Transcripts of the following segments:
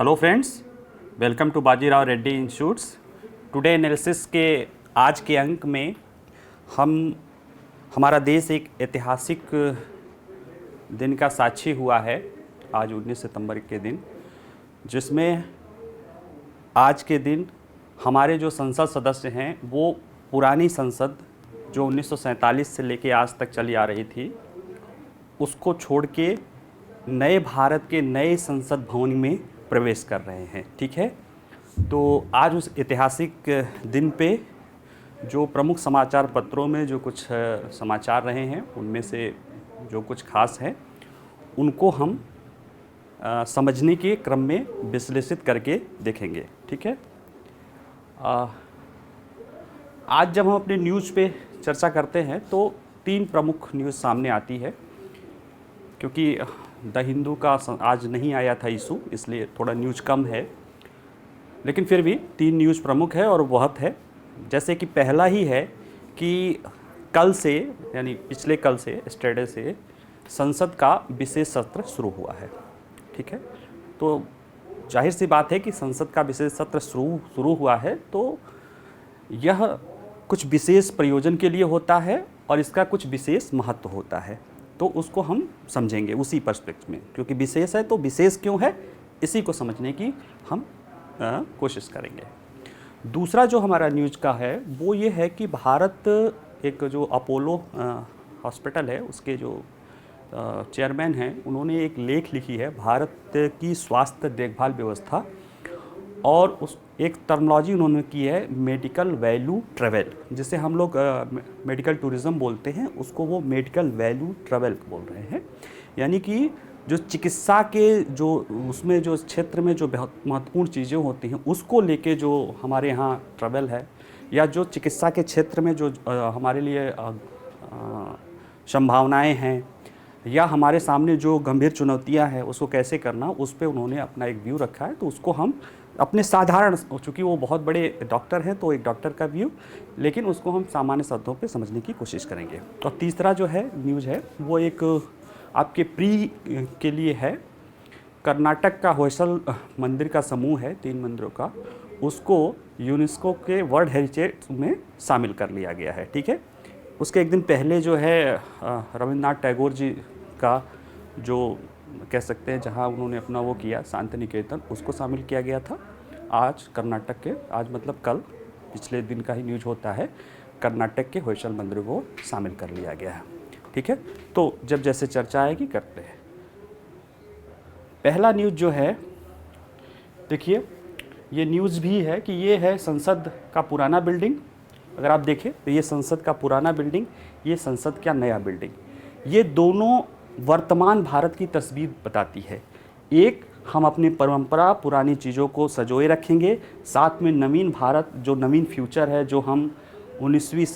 Hello friends, welcome to Bajirao Reddy institutes. Today analysis के आज के अंक में हमारा देश एक ऐतिहासिक दिन का साक्षी हुआ है। आज 19 सितंबर के दिन, जिसमें आज के दिन हमारे जो संसद सदस्य हैं वो पुरानी संसद जो 1947 से लेके आज तक चली आ रही थी उसको छोड़ के नए भारत के नए संसद भवन में प्रवेश कर रहे हैं। ठीक है, तो आज उस ऐतिहासिक दिन पे जो प्रमुख समाचार पत्रों में जो कुछ समाचार रहे हैं उनमें से जो कुछ खास हैं उनको हम समझने के क्रम में विश्लेषित करके देखेंगे। ठीक है, आज जब हम अपने न्यूज़ पे चर्चा करते हैं तो तीन प्रमुख न्यूज़ सामने आती है। क्योंकि द हिंदू का आज नहीं आया था इशू, इसलिए थोड़ा न्यूज़ कम है, लेकिन फिर भी तीन न्यूज़ प्रमुख है और बहुत है। जैसे कि पहला ही है कि कल से, यानी पिछले कल से, स्टरडे से संसद का विशेष सत्र शुरू हुआ है। ठीक है, तो जाहिर सी बात है कि संसद का विशेष सत्र शुरू हुआ है तो यह कुछ विशेष प्रयोजन के लिए होता है और इसका कुछ विशेष महत्व होता है, तो उसको हम समझेंगे उसी पर्सपेक्टिव में। क्योंकि विशेष है तो विशेष क्यों है, इसी को समझने की हम कोशिश करेंगे। दूसरा जो हमारा न्यूज़ का है वो ये है कि भारत एक जो अपोलो हॉस्पिटल है उसके जो चेयरमैन हैं उन्होंने एक लेख लिखी है भारत की स्वास्थ्य देखभाल व्यवस्था, और उस एक टर्मिनोलॉजी उन्होंने की है मेडिकल वैल्यू ट्रैवल, जिसे हम लोग मेडिकल टूरिज़्म बोलते हैं, उसको वो मेडिकल वैल्यू ट्रैवल बोल रहे हैं। यानी कि जो चिकित्सा के जो उसमें जो क्षेत्र में जो बहुत महत्वपूर्ण चीज़ें होती हैं उसको लेके जो हमारे यहाँ ट्रैवल है, या जो चिकित्सा के क्षेत्र में जो हमारे लिए संभावनाएं हैं या हमारे सामने जो गंभीर चुनौतियां हैं उसको कैसे करना, उस पर उन्होंने अपना एक व्यू रखा है। तो उसको हम अपने साधारण, चूँकि वो बहुत बड़े डॉक्टर हैं तो एक डॉक्टर का व्यू, लेकिन उसको हम सामान्य शब्दों पे समझने की कोशिश करेंगे। और तीसरा जो है न्यूज़ है वो एक आपके प्री के लिए है। कर्नाटक का होयसल मंदिर का समूह है 3 मंदिरों का, उसको यूनेस्को के वर्ल्ड हेरिटेज में शामिल कर लिया गया है। ठीक है, उसके एक दिन पहले जो है रविंद्रनाथ टैगोर जी का जो कह सकते हैं जहाँ उन्होंने अपना वो किया शांति निकेतन, उसको शामिल किया गया था। आज कर्नाटक के, आज मतलब कल, पिछले दिन का ही न्यूज़ होता है, कर्नाटक के होयसल मंदिर को शामिल कर लिया गया है। ठीक है, तो जब जैसे चर्चा आएगी करते हैं। पहला न्यूज़ जो है, देखिए ये न्यूज़ भी है कि ये है संसद का पुराना बिल्डिंग। अगर आप देखें तो ये संसद का पुराना बिल्डिंग, ये संसद का नया बिल्डिंग, ये दोनों वर्तमान भारत की तस्वीर बताती है। एक, हम अपनी परंपरा पुरानी चीज़ों को सजोए रखेंगे, साथ में नवीन भारत, जो नवीन फ्यूचर है, जो हम 19वीं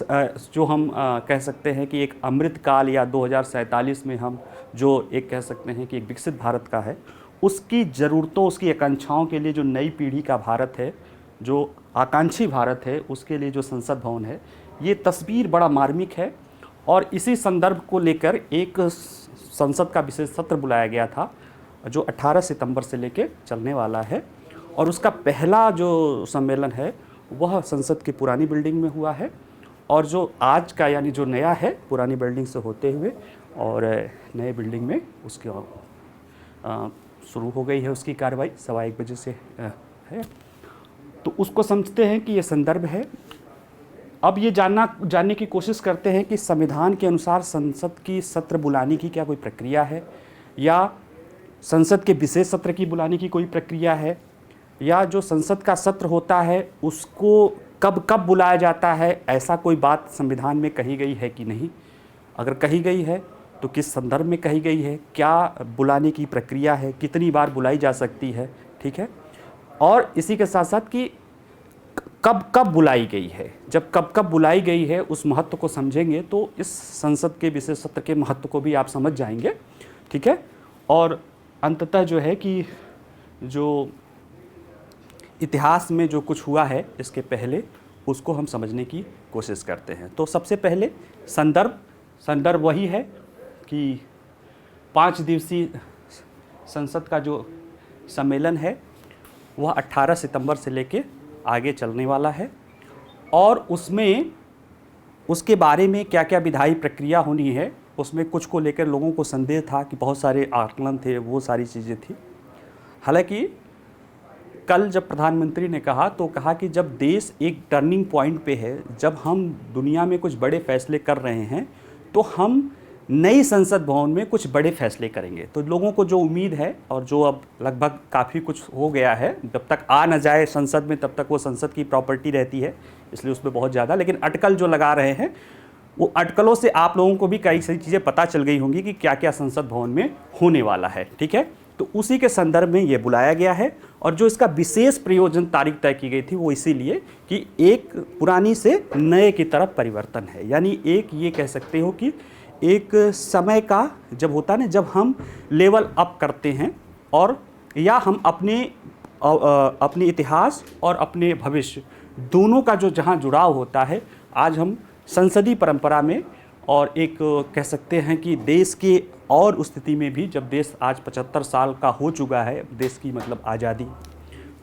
जो हम कह सकते हैं कि एक अमृत काल या 2047 में हम जो एक कह सकते हैं कि एक विकसित भारत का है, उसकी ज़रूरतों, उसकी आकांक्षाओं के लिए जो नई पीढ़ी का भारत है, जो आकांक्षी भारत है, उसके लिए जो संसद भवन है, ये तस्वीर बड़ा मार्मिक है। और इसी संदर्भ को लेकर एक संसद का विशेष सत्र बुलाया गया था जो 18 सितंबर से लेके चलने वाला है, और उसका पहला जो सम्मेलन है वह संसद की पुरानी बिल्डिंग में हुआ है, और जो आज का यानी जो नया है पुरानी बिल्डिंग से होते हुए और नए बिल्डिंग में उसकी शुरू हो गई है उसकी कार्रवाई 1:15 बजे से है। तो उसको समझते हैं कि ये संदर्भ है। अब ये जानने की कोशिश करते हैं कि संविधान के अनुसार संसद की सत्र बुलाने की क्या कोई प्रक्रिया है, या संसद के विशेष सत्र की बुलाने की कोई प्रक्रिया है, या जो संसद का सत्र होता है उसको कब कब बुलाया जाता है, ऐसा कोई बात संविधान में कही गई है कि नहीं। अगर कही गई है तो किस संदर्भ में कही गई है, क्या बुलाने की प्रक्रिया है, कितनी बार बुलाई जा सकती है। ठीक है, और इसी के साथ साथ कि कब कब बुलाई गई है। जब कब कब बुलाई गई है उस महत्व को समझेंगे तो इस संसद के विशेष सत्र के महत्व को भी आप समझ जाएंगे। ठीक है, और अंततः जो है कि जो इतिहास में जो कुछ हुआ है इसके पहले, उसको हम समझने की कोशिश करते हैं। तो सबसे पहले संदर्भ वही है कि 5 दिवसीय संसद का जो सम्मेलन है वह 18 सितंबर से लेके आगे चलने वाला है और उसमें उसके बारे में क्या क्या विधायी प्रक्रिया होनी है, उसमें कुछ को लेकर लोगों को संदेह था कि बहुत सारे आकलन थे, वो सारी चीज़ें थी। हालांकि कल जब प्रधानमंत्री ने कहा तो कहा कि जब देश एक टर्निंग पॉइंट पे है, जब हम दुनिया में कुछ बड़े फैसले कर रहे हैं, तो हम नई संसद भवन में कुछ बड़े फैसले करेंगे। तो लोगों को जो उम्मीद है और जो अब लगभग काफ़ी कुछ हो गया है, जब तक आ न जाए संसद में तब तक वो संसद की प्रॉपर्टी रहती है, इसलिए उसमें बहुत ज़्यादा, लेकिन अटकल जो लगा रहे हैं वो अटकलों से आप लोगों को भी कई सारी चीज़ें पता चल गई होंगी कि क्या क्या संसद भवन में होने वाला है। ठीक है, तो उसी के संदर्भ में ये बुलाया गया है और जो इसका विशेष प्रयोजन तारीख तय की गई थी वो इसीलिए कि एक पुरानी से नए की तरफ परिवर्तन है। यानी एक ये कह सकते हो कि एक समय का जब होता है ना, जब हम लेवल अप करते हैं और या हम अपने इतिहास और अपने भविष्य दोनों का जो जहाँ जुड़ाव होता है, आज हम संसदीय परंपरा में और एक कह सकते हैं कि देश के और उस स्थिति में भी जब देश आज 75 साल का हो चुका है, देश की मतलब आज़ादी,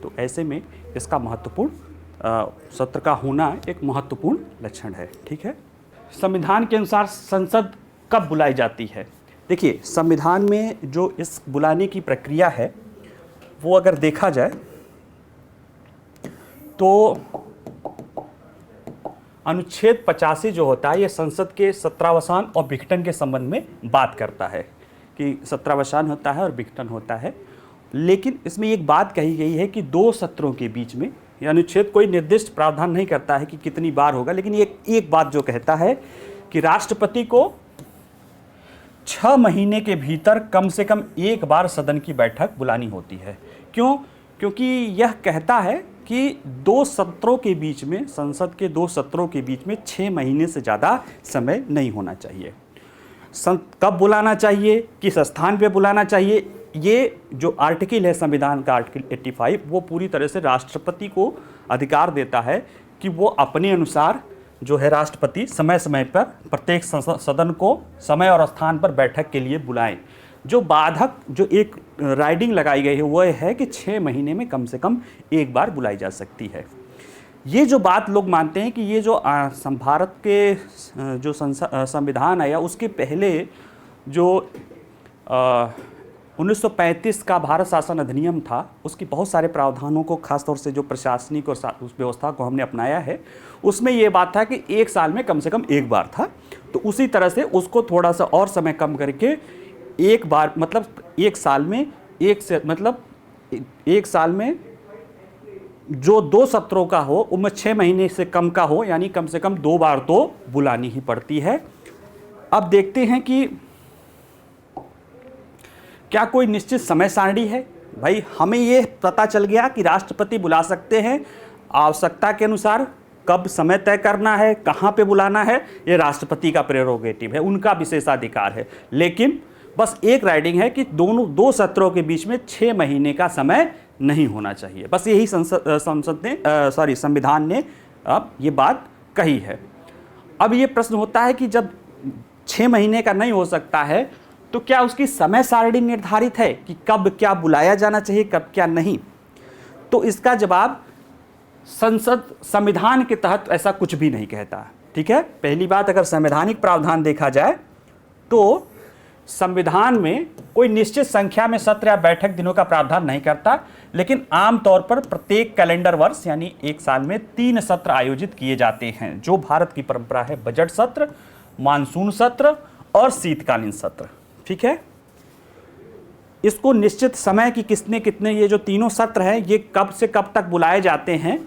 तो ऐसे में इसका महत्वपूर्ण सत्र का होना एक महत्वपूर्ण लक्षण है। ठीक है, संविधान के अनुसार संसद कब बुलाई जाती है? देखिए, संविधान में जो इस बुलाने की प्रक्रिया है वो अगर देखा जाए तो अनुच्छेद 85 जो होता है ये संसद के सत्रावसान और विघटन के संबंध में बात करता है कि सत्रावसान होता है और विघटन होता है। लेकिन इसमें एक बात कही गई है कि 2 सत्रों के बीच में, यह अनुच्छेद कोई निर्दिष्ट प्रावधान नहीं करता है कि कितनी बार होगा, लेकिन एक बात जो कहता है कि राष्ट्रपति को 6 महीने के भीतर कम से कम एक बार सदन की बैठक बुलानी होती है। क्यों? क्योंकि यह कहता है कि 2 सत्रों के बीच में, संसद के 2 सत्रों के बीच में 6 महीने से ज़्यादा समय नहीं होना चाहिए। कब बुलाना चाहिए, किस स्थान पे बुलाना चाहिए, ये जो आर्टिकल है संविधान का आर्टिकल 85, वो पूरी तरह से राष्ट्रपति को अधिकार देता है कि वो अपने अनुसार जो है राष्ट्रपति समय समय पर प्रत्येक सदन को समय और स्थान पर बैठक के लिए बुलाएं। जो बाधक जो एक राइडिंग लगाई गई है वो है कि 6 महीने में कम से कम एक बार बुलाई जा सकती है। ये जो बात लोग मानते हैं कि ये जो भारत के जो संविधान है या उसके पहले जो 1935 का भारत शासन अधिनियम था, उसकी बहुत सारे प्रावधानों को, खासतौर से जो प्रशासनिक और उस व्यवस्था को हमने अपनाया है, उसमें ये बात था कि 1 साल में कम से कम एक बार था। तो उसी तरह से उसको थोड़ा सा और समय कम करके एक बार, मतलब 1 साल में एक साल में जो 2 सत्रों का हो उनमें 6 महीने से कम का हो, यानी कम से कम 2 बार तो बुलानी ही पड़ती है। अब देखते हैं कि क्या कोई निश्चित समय सारणी है? भाई, हमें ये पता चल गया कि राष्ट्रपति बुला सकते हैं, आवश्यकता के अनुसार कब समय तय करना है, कहाँ पे बुलाना है, ये राष्ट्रपति का प्रेरोगेटिव है, उनका विशेषाधिकार है। लेकिन बस एक राइडिंग है कि दोनों 2 सत्रों के बीच में 6 महीने का समय नहीं होना चाहिए। बस यही संविधान ने अब ये बात कही है। अब ये प्रश्न होता है कि जब 6 महीने का नहीं हो सकता है तो क्या उसकी समय सारणी निर्धारित है कि कब क्या बुलाया जाना चाहिए, कब क्या नहीं? तो इसका जवाब संविधान के तहत ऐसा कुछ भी नहीं कहता। ठीक है, पहली बात, अगर संवैधानिक प्रावधान देखा जाए तो संविधान में कोई निश्चित संख्या में सत्र या बैठक दिनों का प्रावधान नहीं करता, लेकिन आमतौर पर प्रत्येक कैलेंडर वर्ष यानी 1 साल में 3 सत्र आयोजित किए जाते हैं, जो भारत की परंपरा है। बजट सत्र, मानसून सत्र और शीतकालीन सत्र। ठीक है, इसको निश्चित समय की कितने ये जो तीनों सत्र हैं ये कब से कब तक बुलाए जाते हैं,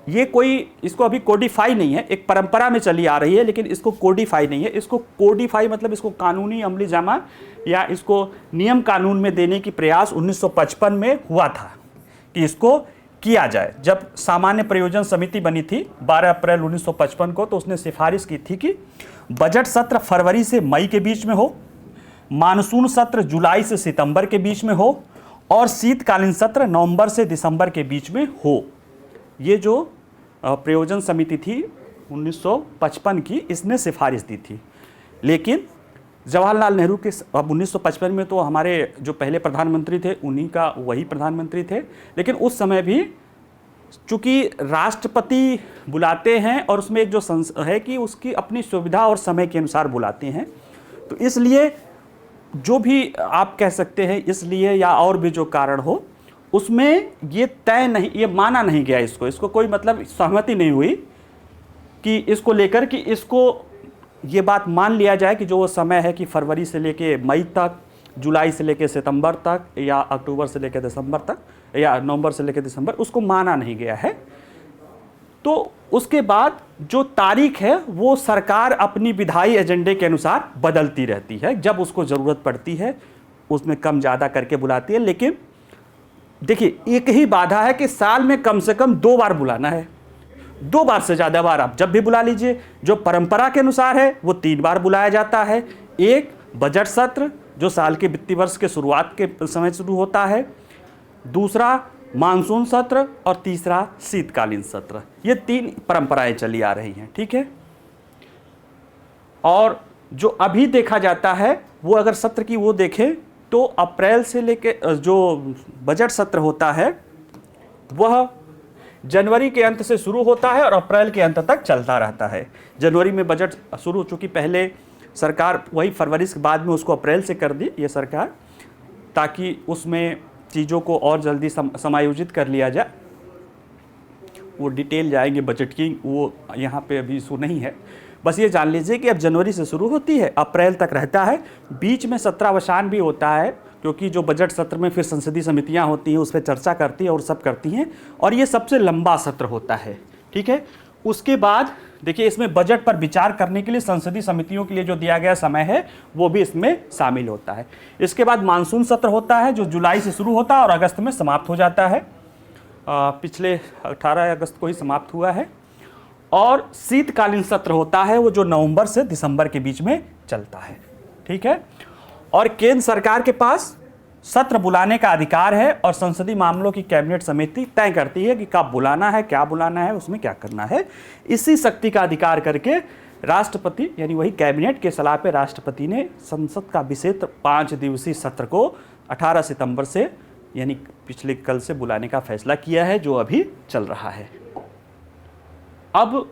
ये कोई इसको अभी कोडिफाई नहीं है, एक परंपरा में चली आ रही है, लेकिन इसको कोडिफाई नहीं है। इसको कोडिफाई मतलब इसको कानूनी अमली जामा या इसको नियम कानून में देने की प्रयास 1955 में हुआ था कि इसको किया जाए। जब सामान्य प्रयोजन समिति बनी थी 12 अप्रैल 1955 को, तो उसने सिफारिश की थी कि बजट सत्र फरवरी से मई के बीच में हो, मानसून सत्र जुलाई से सितंबर के बीच में हो और शीतकालीन सत्र नवंबर से दिसंबर के बीच में हो। ये जो प्रयोजन समिति थी 1955 की, इसने सिफारिश दी थी। लेकिन जवाहरलाल नेहरू के अब 1955 में तो हमारे जो पहले प्रधानमंत्री थे उन्हीं का वही प्रधानमंत्री थे, लेकिन उस समय भी चूंकि राष्ट्रपति बुलाते हैं और उसमें एक जो है कि उसकी अपनी सुविधा और समय के अनुसार बुलाते हैं, तो इसलिए जो भी आप कह सकते हैं इसलिए या और भी जो कारण हो, उसमें ये तय नहीं, ये माना नहीं गया, इसको कोई मतलब सहमति नहीं हुई कि इसको लेकर कि इसको ये बात मान लिया जाए कि जो वो समय है कि फरवरी से लेके मई तक, जुलाई से लेके सितंबर तक, या अक्टूबर से लेके दिसंबर तक, या नवंबर से लेके दिसंबर, उसको माना नहीं गया है। तो उसके बाद जो तारीख है वो सरकार अपनी विधायी एजेंडे के अनुसार बदलती रहती है, जब उसको ज़रूरत पड़ती है उसमें कम ज़्यादा करके बुलाती है। लेकिन देखिए, एक ही बाधा है कि साल में कम से कम 2 बार बुलाना है, 2 बार से ज़्यादा बार आप जब भी बुला लीजिए। जो परंपरा के अनुसार है वो 3 बार बुलाया जाता है। एक बजट सत्र जो साल के वित्तीय वर्ष के शुरुआत के समय शुरू होता है, दूसरा मानसून सत्र, और तीसरा शीतकालीन सत्र। ये 3 परंपराएं चली आ रही हैं, ठीक है। और जो अभी देखा जाता है वो अगर सत्र की वो देखें तो अप्रैल से लेके जो बजट सत्र होता है वह जनवरी के अंत से शुरू होता है और अप्रैल के अंत तक चलता रहता है। जनवरी में बजट शुरू, चूँकि पहले सरकार वही फरवरी के बाद में उसको अप्रैल से कर दी ये सरकार, ताकि उसमें चीज़ों को और जल्दी समायोजित कर लिया जाए। वो डिटेल जाएंगे बजट की, वो यहाँ पे अभी इशू नहीं है। बस ये जान लीजिए कि अब जनवरी से शुरू होती है, अप्रैल तक रहता है। बीच में सत्रावसान भी होता है, क्योंकि जो बजट सत्र में फिर संसदीय समितियाँ होती हैं उस पर चर्चा करती है और सब करती हैं, और ये सबसे लंबा सत्र होता है, ठीक है। उसके बाद देखिए, इसमें बजट पर विचार करने के लिए संसदीय समितियों के लिए जो दिया गया समय है वो भी इसमें शामिल होता है। इसके बाद मानसून सत्र होता है जो जुलाई से शुरू होता है और अगस्त में समाप्त हो जाता है। पिछले 18 अगस्त को ही समाप्त हुआ है। और शीतकालीन सत्र होता है वो जो नवंबर से दिसंबर के बीच में चलता है, ठीक है। और केंद्र सरकार के पास सत्र बुलाने का अधिकार है और संसदीय मामलों की कैबिनेट समिति तय करती है कि कब बुलाना है, क्या बुलाना है, उसमें क्या करना है। इसी शक्ति का अधिकार करके राष्ट्रपति, यानी वही कैबिनेट के सलाह पे राष्ट्रपति ने संसद का विशेष 5 दिवसीय सत्र को 18 सितंबर से, यानी पिछले कल से बुलाने का फैसला किया है, जो अभी चल रहा है। अब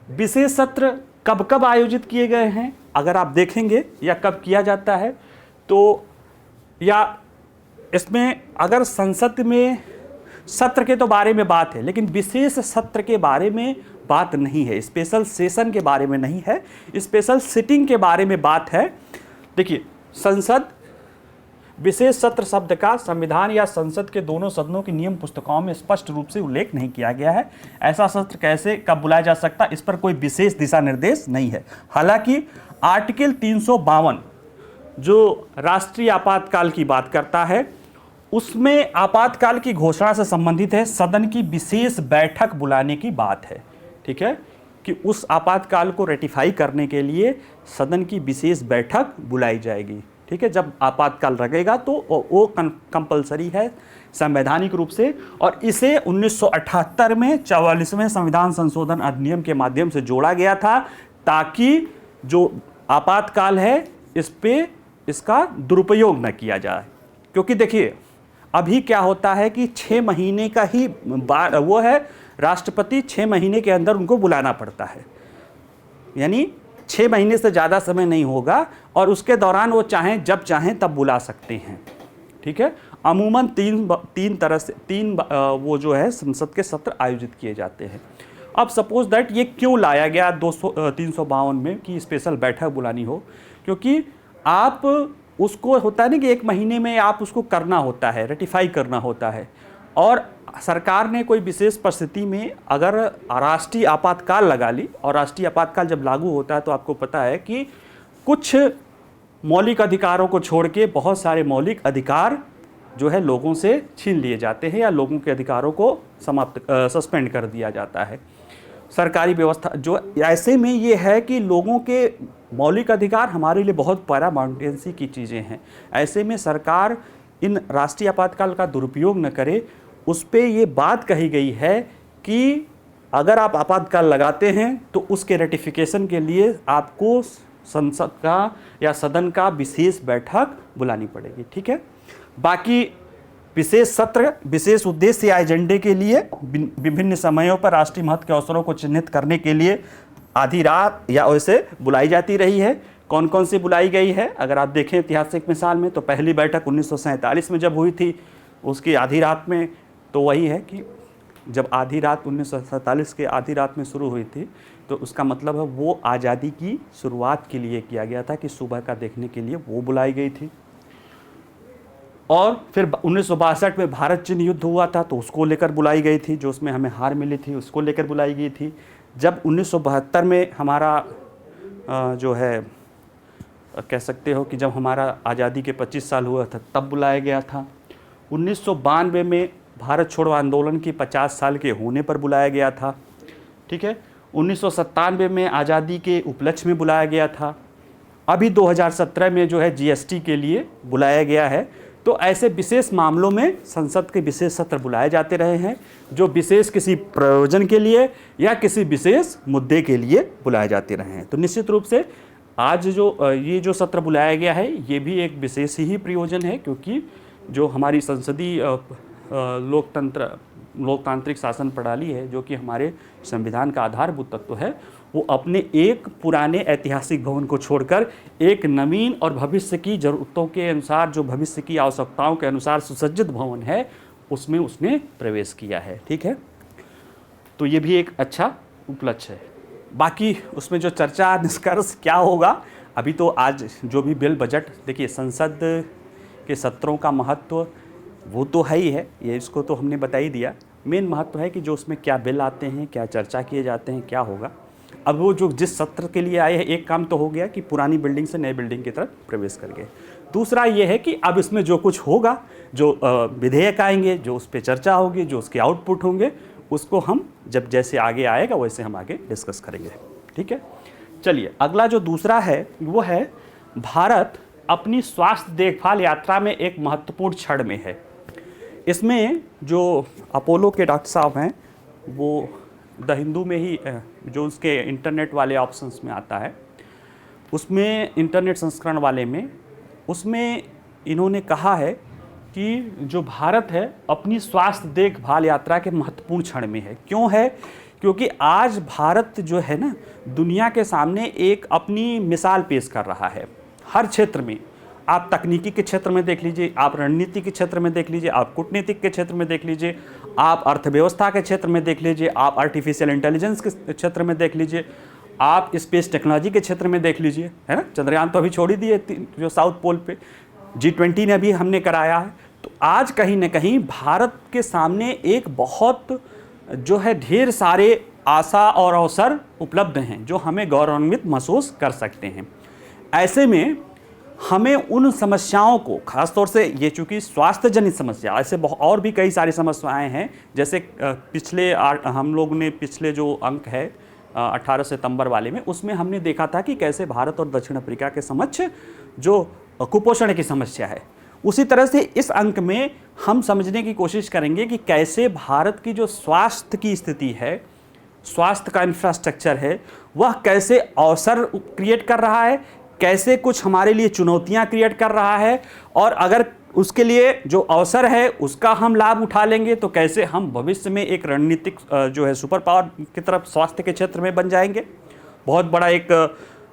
विशेष सत्र कब कब आयोजित किए गए हैं अगर आप देखेंगे, या कब किया जाता है, तो या इसमें अगर संसद में सत्र के तो बारे में बात है, लेकिन विशेष सत्र के बारे में बात नहीं है, स्पेशल सेशन के बारे में नहीं है, स्पेशल सिटिंग के बारे में बात है। देखिए, संसद विशेष सत्र शब्द का संविधान या संसद के दोनों सदनों की नियम पुस्तिकाओं में स्पष्ट रूप से उल्लेख नहीं किया गया है। ऐसा सत्र कैसे कब बुलाया जा सकता, इस पर कोई विशेष दिशा निर्देश नहीं है। हालांकि आर्टिकल 352 जो राष्ट्रीय आपातकाल की बात करता है, उसमें आपातकाल की घोषणा से संबंधित है, सदन की विशेष बैठक बुलाने की बात है, ठीक है, कि उस आपातकाल को रेटिफाई करने के लिए सदन की विशेष बैठक बुलाई जाएगी, ठीक है। जब आपातकाल लगेगा तो वो कंपलसरी है संवैधानिक रूप से, और इसे 1978 में 44वें संविधान संशोधन अधिनियम के माध्यम से जोड़ा गया था, ताकि जो आपातकाल है इस पे इसका दुरुपयोग न किया जाए। क्योंकि देखिए, अभी क्या होता है कि 6 महीने का ही वो है, राष्ट्रपति 6 महीने के अंदर उनको बुलाना पड़ता है, यानी 6 महीने से ज़्यादा समय नहीं होगा, और उसके दौरान वो चाहें जब चाहें तब बुला सकते हैं, ठीक है। अमूमन तीन वो जो है संसद के सत्र आयोजित किए जाते हैं। अब सपोज दैट ये क्यों लाया गया 352 में कि स्पेशल बैठक बुलानी हो, क्योंकि आप उसको होता है ना कि 1 महीने में आप उसको करना होता है, रेटिफाई करना होता है, और सरकार ने कोई विशेष परिस्थिति में अगर राष्ट्रीय आपातकाल लगा ली, और राष्ट्रीय आपातकाल जब लागू होता है तो आपको पता है कि कुछ मौलिक अधिकारों को छोड़ के बहुत सारे मौलिक अधिकार जो है लोगों से छीन लिए जाते हैं, या लोगों के अधिकारों को सस्पेंड कर दिया जाता है। सरकारी व्यवस्था जो ऐसे में ये है कि लोगों के मौलिक अधिकार हमारे लिए बहुत पैरामाउंटेंसी की चीज़ें हैं। ऐसे में सरकार इन राष्ट्रीय आपातकाल का दुरुपयोग न करे, उस पर ये बात कही गई है कि अगर आप आपातकाल लगाते हैं तो उसके रेटिफिकेशन के लिए आपको संसद का या सदन का विशेष बैठक बुलानी पड़ेगी। ठीक है, बाकी विशेष सत्र विशेष उद्देश्य या एजेंडे के लिए विभिन्न समयों पर राष्ट्रीय महत्व के अवसरों को चिन्हित करने के लिए आधी रात या वैसे बुलाई जाती रही है। कौन कौन सी बुलाई गई है, अगर आप देखें ऐतिहासिक मिसाल में, तो पहली बैठक 1947 में जब हुई थी, उसकी आधी रात में, तो वही है कि जब आधी रात 1947 के आधी रात में शुरू हुई थी, तो उसका मतलब है वो आज़ादी की शुरुआत के लिए किया गया था कि सुबह का देखने के लिए वो बुलाई गई थी। और फिर 1962 में भारत चीन युद्ध हुआ था, तो उसको लेकर बुलाई गई थी, जो उसमें हमें हार मिली थी, उसको लेकर बुलाई गई थी। जब 1972 में हमारा जो है कह सकते हो कि जब हमारा आज़ादी के 25 साल हुआ था, तब बुलाया गया था। 1992 में भारत छोड़ो आंदोलन की 50 साल के होने पर बुलाया गया था। ठीक है, 1997 में आज़ादी के उपलक्ष्य में बुलाया गया था। अभी 2017 में जो है जीएसटी के लिए बुलाया गया है। तो ऐसे विशेष मामलों में संसद के विशेष सत्र बुलाए जाते रहे हैं, जो विशेष किसी प्रयोजन के लिए या किसी विशेष मुद्दे के लिए बुलाए जाते रहे हैं। तो निश्चित रूप से आज ये जो सत्र बुलाया गया है, ये भी एक विशेष ही प्रयोजन है, क्योंकि जो हमारी संसदीय लोकतांत्रिक शासन प्रणाली है, जो कि हमारे संविधान का आधारभूत तत्व है, वो अपने एक पुराने ऐतिहासिक भवन को छोड़कर एक नवीन और भविष्य की ज़रूरतों के अनुसार, जो भविष्य की आवश्यकताओं के अनुसार सुसज्जित भवन है, उसमें उसने प्रवेश किया है। ठीक है, तो ये भी एक अच्छा उपलक्ष्य है। बाकी उसमें जो चर्चा निष्कर्ष क्या होगा, अभी तो आज जो भी बिल बजट, देखिए संसद के सत्रों का महत्व वो तो है ही है, ये इसको तो हमने बता ही दिया। मेन महत्व है कि जो उसमें क्या बिल आते हैं, क्या चर्चा किए जाते हैं, क्या होगा। अब वो जो जिस सत्र के लिए आए हैं, एक काम तो हो गया कि पुरानी बिल्डिंग से नई बिल्डिंग की तरफ प्रवेश कर गए। दूसरा ये है कि अब इसमें जो कुछ होगा, जो विधेयक आएंगे, जो उस पर चर्चा होगी, जो उसके आउटपुट होंगे, उसको हम जब जैसे आगे आएगा वैसे हम आगे डिस्कस करेंगे। ठीक है, चलिए अगला जो दूसरा है वो है भारत अपनी स्वास्थ्य देखभाल यात्रा में एक महत्वपूर्ण क्षण में है। इसमें जो अपोलो के डॉक्टर साहब हैं, वो द हिंदू में ही जो उसके इंटरनेट वाले ऑप्शंस में आता है, उसमें इंटरनेट संस्करण वाले में, उसमें इन्होंने कहा है कि जो भारत है अपनी स्वास्थ्य देखभाल यात्रा के महत्वपूर्ण क्षण में है। क्यों है? क्योंकि आज भारत जो है ना, दुनिया के सामने एक अपनी मिसाल पेश कर रहा है हर क्षेत्र में। आप तकनीकी के क्षेत्र में देख लीजिए, आप रणनीति के क्षेत्र में देख लीजिए, आप कूटनीतिक के क्षेत्र में देख लीजिए, आप अर्थव्यवस्था के क्षेत्र में देख लीजिए, आप आर्टिफिशियल इंटेलिजेंस के क्षेत्र में देख लीजिए, आप स्पेस टेक्नोलॉजी के क्षेत्र में देख लीजिए, है ना। चंद्रयान तो अभी छोड़ ही दिए जो साउथ पोल पे, G20 ने भी हमने कराया है। तो आज कहीं ना कहीं भारत के सामने एक बहुत जो है ढेर सारे आशा और अवसर उपलब्ध हैं, जो हमें गौरवान्वित महसूस कर सकते हैं। ऐसे में हमें उन समस्याओं को, खासतौर से ये चूँकि स्वास्थ्य जनित समस्या, ऐसे और भी कई सारी समस्याएं हैं, जैसे हम लोग ने पिछले जो अंक है 18 सितंबर वाले में, उसमें हमने देखा था कि कैसे भारत और दक्षिण अफ्रीका के समक्ष जो कुपोषण की समस्या है। उसी तरह से इस अंक में हम समझने की कोशिश करेंगे कि कैसे भारत की जो स्वास्थ्य की स्थिति है, स्वास्थ्य का इंफ्रास्ट्रक्चर है, वह कैसे अवसर क्रिएट कर रहा है, कैसे कुछ हमारे लिए चुनौतियां क्रिएट कर रहा है, और अगर उसके लिए जो अवसर है उसका हम लाभ उठा लेंगे तो कैसे हम भविष्य में एक रणनीतिक जो है सुपर पावर की तरफ स्वास्थ्य के क्षेत्र में बन जाएंगे, बहुत बड़ा एक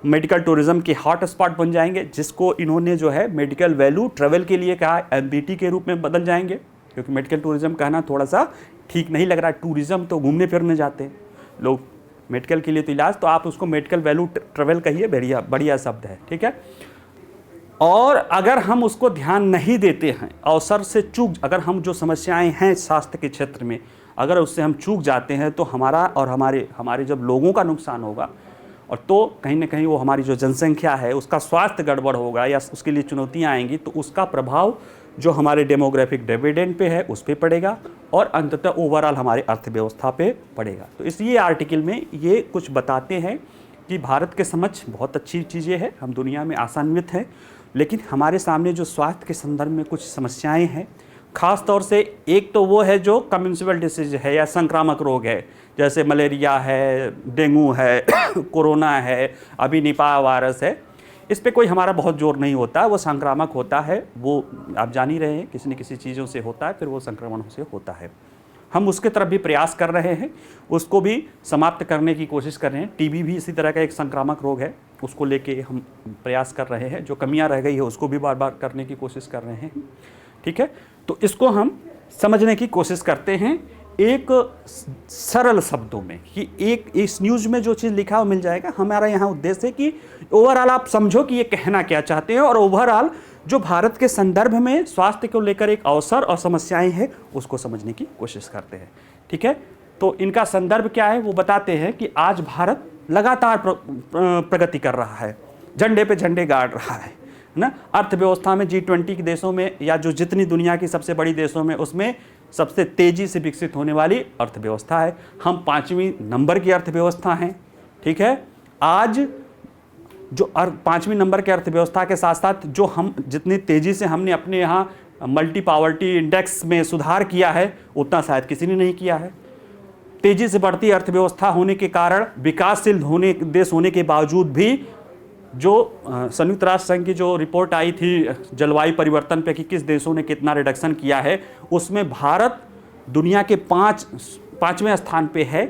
मेडिकल टूरिज्म के हॉट स्पॉट बन जाएंगे, जिसको इन्होंने जो है मेडिकल वैल्यू ट्रेवल के लिए कहा, MVT के रूप में बदल जाएंगे। क्योंकि मेडिकल टूरिज्म कहना थोड़ा सा ठीक नहीं लग रहा है, टूरिज्म तो घूमने फिरने जाते हैं लोग, मेडिकल के लिए तो इलाज, तो आप उसको मेडिकल वैल्यू ट्रेवल कहिए, बढ़िया शब्द है, ठीक है। और अगर हम उसको ध्यान नहीं देते हैं, अवसर से अगर हम जो समस्याएं हैं स्वास्थ्य के क्षेत्र में, अगर उससे हम चूक जाते हैं, तो हमारा और हमारे जब लोगों का नुकसान होगा, और तो कहीं ना कहीं वो हमारी जो जनसंख्या है उसका स्वास्थ्य गड़बड़ होगा या उसके लिए चुनौतियाँ आएंगी, तो उसका प्रभाव जो हमारे डेमोग्राफिक डिविडेंड पे है उस पर पड़ेगा, और अंततः ओवरऑल हमारे अर्थव्यवस्था पे पड़ेगा। तो इसलिए आर्टिकल में ये कुछ बताते हैं कि भारत के समक्ष बहुत अच्छी चीज़ें हैं, हम दुनिया में आशान्वित हैं, लेकिन हमारे सामने जो स्वास्थ्य के संदर्भ में कुछ समस्याएं हैं, खास तौर से एक तो वो है जो कम्युनिकेबल डिसीज है या संक्रामक रोग है, जैसे मलेरिया है, डेंगू है, कोरोना है, अभी निपाह वायरस है। इस पे कोई हमारा बहुत जोर नहीं होता, वो संक्रामक होता है, वो आप जान ही रहे हैं, किसी न किसी चीज़ों से होता है, फिर वो संक्रमण से होता है। हम उसके तरफ भी प्रयास कर रहे हैं, उसको भी समाप्त करने की कोशिश कर रहे हैं। टीबी भी इसी तरह का एक संक्रामक रोग है, उसको लेके हम प्रयास कर रहे हैं। जो कमियां रह गई है उसको भी बार बार करने की कोशिश कर रहे हैं। ठीक है, तो इसको हम समझने की कोशिश करते हैं एक सरल शब्दों में, कि एक इस न्यूज़ में जो चीज़ लिखा हो मिल जाएगा। हमारा यहाँ उद्देश्य है कि ओवरऑल आप समझो कि ये कहना क्या चाहते हैं, और ओवरऑल जो भारत के संदर्भ में स्वास्थ्य को लेकर एक अवसर और समस्याएं हैं उसको समझने की कोशिश करते हैं। ठीक है, तो इनका संदर्भ क्या है वो बताते हैं कि आज भारत लगातार प्रगति कर रहा है, झंडे पे झंडे गाड़ रहा है ना। अर्थव्यवस्था में G20 के देशों में, या जो जितनी दुनिया की सबसे बड़ी देशों में, उसमें सबसे तेजी से विकसित होने वाली अर्थव्यवस्था है। हम 5वीं नंबर की अर्थव्यवस्था हैं। ठीक है, आज जो 5वीं नंबर के अर्थव्यवस्था के साथ साथ जो हम जितनी तेजी से हमने अपने यहाँ मल्टी पावर्टी इंडेक्स में सुधार किया है, उतना शायद किसी ने नहीं किया है। तेजी से बढ़ती अर्थव्यवस्था होने के कारण, विकासशील देश होने के बावजूद भी, जो संयुक्त राष्ट्र संघ की जो रिपोर्ट आई थी जलवायु परिवर्तन पे कि किस देशों ने कितना रिडक्शन किया है, उसमें भारत दुनिया के 5वें स्थान पे है।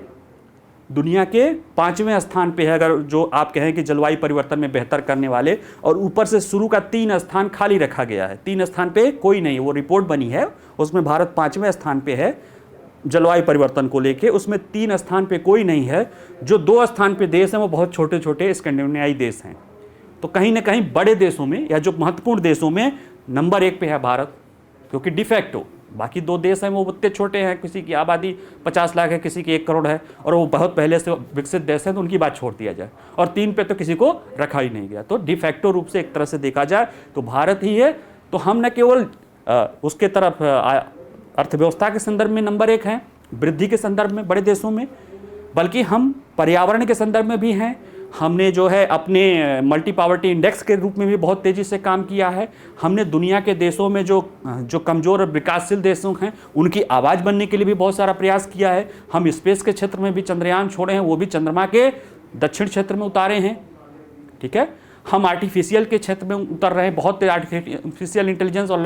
दुनिया के 5वें स्थान पे है, अगर जो आप कहें कि जलवायु परिवर्तन में बेहतर करने वाले, और ऊपर से शुरू का 3 स्थान खाली रखा गया है। 3 स्थान पे कोई नहीं, वो रिपोर्ट बनी है, उसमें भारत 5वें स्थान पे है जलवायु परिवर्तन को लेके। उसमें 3 स्थान पे कोई नहीं है। जो 2 स्थान पे देश हैं वो बहुत छोटे छोटे स्कैंडिनेवियाई देश हैं। तो कहीं ना कहीं बड़े देशों में या जो महत्वपूर्ण देशों में नंबर 1 पे है भारत, क्योंकि डिफेक्टो बाकी 2 देश हैं वो उतने छोटे हैं, किसी की आबादी 50 लाख है, किसी की 1 करोड़ है, और वो बहुत पहले से विकसित देश हैं, तो उनकी बात छोड़ दिया जाए, और 3 पे तो किसी को रखा ही नहीं गया। तो डिफेक्टो रूप से एक तरह से देखा जाए तो भारत ही है। तो हम न केवल उसके तरफ अर्थव्यवस्था के संदर्भ में नंबर 1 हैं, वृद्धि के संदर्भ में बड़े देशों में, बल्कि हम पर्यावरण के संदर्भ में भी हैं। हमने जो है अपने मल्टी पावर्टी इंडेक्स के रूप में भी बहुत तेज़ी से काम किया है। हमने दुनिया के देशों में जो कमज़ोर और विकासशील देशों हैं उनकी आवाज़ बनने के लिए भी बहुत सारा प्रयास किया है। हम स्पेस के क्षेत्र में भी चंद्रयान छोड़े हैं, वो भी चंद्रमा के दक्षिण क्षेत्र में उतारे हैं। ठीक है, हम आर्टिफिशियल के क्षेत्र में उतर रहे हैं, बहुत आर्टिफिशियल इंटेलिजेंस, और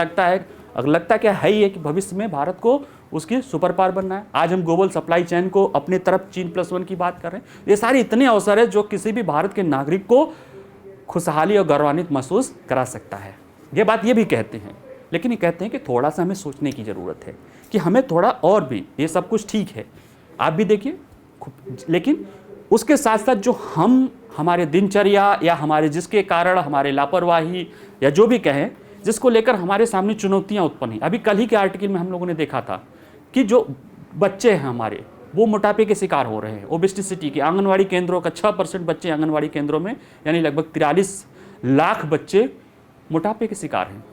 लगता क्या है ही है कि भविष्य में भारत को उसकी सुपर पावर बनना है। आज हम ग्लोबल सप्लाई चेन को अपने तरफ चीन +1 की बात कर रहे हैं। ये सारे इतने अवसर है जो किसी भी भारत के नागरिक को खुशहाली और गौरवान्वित महसूस करा सकता है। ये बात ये भी कहते हैं, लेकिन ये कहते हैं कि थोड़ा सा हमें सोचने की ज़रूरत है, कि हमें थोड़ा और भी, ये सब कुछ ठीक है आप भी देखिए, लेकिन उसके साथ साथ जो हमारे दिनचर्या या हमारे जिसके कारण हमारे लापरवाही या जो भी कहें, जिसको लेकर हमारे सामने चुनौतियां उत्पन्न हुई। अभी कल ही के आर्टिकल में हम लोगों ने देखा था कि जो बच्चे हैं हमारे, वो मोटापे के शिकार हो रहे हैं। ओबेसिटी के आंगनवाड़ी केंद्रों का 6% बच्चे आंगनवाड़ी केंद्रों में, यानी लगभग 43 लाख बच्चे मोटापे के शिकार हैं।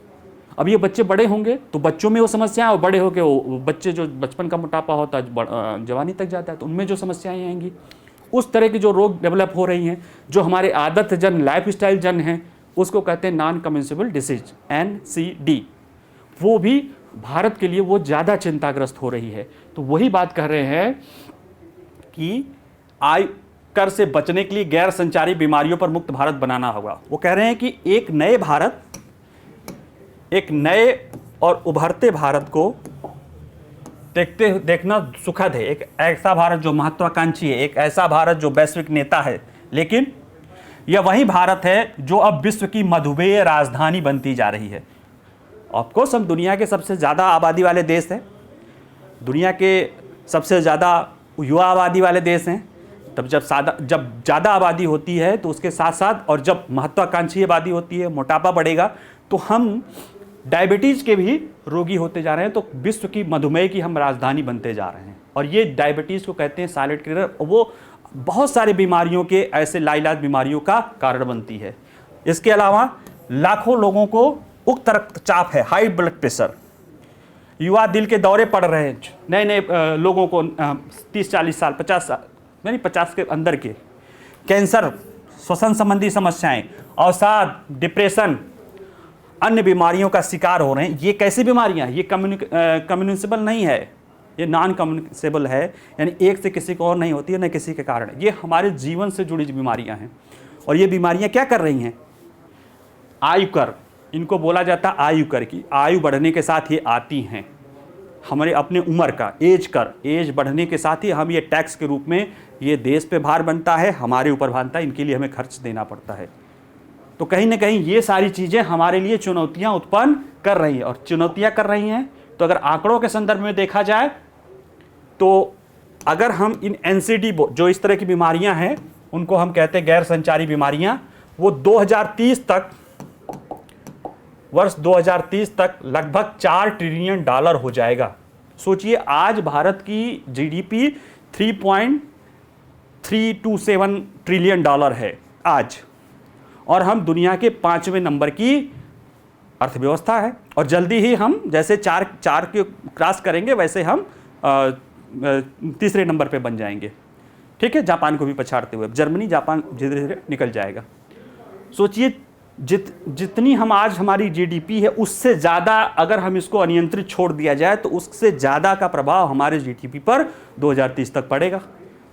अब ये बच्चे बड़े होंगे तो बच्चों में वो समस्याएं, और बड़े होकर वो बच्चे जो बचपन का मोटापा होता है जवानी तक जाता है, तो उनमें जो समस्याएं आएंगी, उस तरह की जो रोग डेवलप हो रही हैं, जो हमारे आदत जन लाइफ स्टाइल जन हैं, उसको कहते हैं नॉन कम्युनिकेबल डिसीज NCD, वो भी भारत के लिए वो ज़्यादा चिंताग्रस्त हो रही है। तो वही बात कर रहे हैं कि आयकर से बचने के लिए गैर संचारी बीमारियों पर मुक्त भारत बनाना होगा। वो कह रहे हैं कि एक नए और उभरते भारत को देखना सुखद है। एक ऐसा भारत जो महत्वाकांक्षी है, एक ऐसा भारत जो वैश्विक नेता है, लेकिन यह वही भारत है जो अब विश्व की मधुमेह राजधानी बनती जा रही है। ऑफकोर्स हम दुनिया के सबसे ज़्यादा आबादी वाले देश हैं, दुनिया के सबसे ज़्यादा युवा आबादी वाले देश हैं। तब जब ज़्यादा आबादी होती है तो उसके साथ साथ, और जब महत्वाकांक्षी आबादी होती है, मोटापा बढ़ेगा, तो हम डायबिटीज़ के भी रोगी होते जा रहे हैं। तो विश्व की मधुमेह की हम राजधानी बनते जा रहे हैं, और ये डायबिटीज़ को कहते हैं साइलेंट किलर। वो बहुत सारे बीमारियों के, ऐसे लाइलाज बीमारियों का कारण बनती है। इसके अलावा लाखों लोगों को उच्च रक्तचाप है, हाई ब्लड प्रेशर, युवा दिल के दौरे पड़ रहे हैं नए नए लोगों को, 30-40 साल, 50 साल, यानी 50 के अंदर के, कैंसर, श्वसन संबंधी समस्याएं, अवसाद, डिप्रेशन, अन्य बीमारियों का शिकार हो रहे हैं। ये कैसी बीमारियां हैं? ये कम्युनिकेबल नहीं है, ये नॉन कम्युनिकेबल है, यानी एक से किसी को और नहीं होती है, न किसी के कारण। ये हमारे जीवन से जुड़ी बीमारियां हैं। और ये बीमारियां क्या कर रही हैं? आयु कर, इनको बोला जाता है आयु कर की आयु बढ़ने के साथ ये आती हैं। हमारे अपने उम्र का एज कर, एज बढ़ने के साथ ही हम ये टैक्स के रूप में ये देश पे भार बनता है, हमारे ऊपर बनता है, इनके लिए हमें खर्च देना पड़ता है। तो कहीं ना कहीं ये सारी चीज़ें हमारे लिए चुनौतियां उत्पन्न कर रही हैं। और चुनौतियां कर रही हैं तो अगर आंकड़ों के संदर्भ में देखा जाए तो अगर हम इन एनसीडी जो इस तरह की बीमारियां हैं उनको हम कहते हैं गैर संचारी बीमारियां, वो 2030 तक, वर्ष 2030 तक लगभग $4 ट्रिलियन हो जाएगा। सोचिए, आज भारत की जीडीपी 3.327 ट्रिलियन डॉलर है आज, और हम दुनिया के 5वें नंबर की अर्थव्यवस्था है। और जल्दी ही हम जैसे चार के क्रॉस करेंगे वैसे हम तीसरे नंबर पे बन जाएंगे। ठीक है, जापान को भी पछाड़ते हुए जर्मनी, जापान धीरे धीरे निकल जाएगा। सोचिए, जितनी हम आज हमारी जीडीपी है उससे ज़्यादा अगर हम इसको अनियंत्रित छोड़ दिया जाए तो उससे ज़्यादा का प्रभाव हमारे जीडीपी पर 2030 तक पड़ेगा।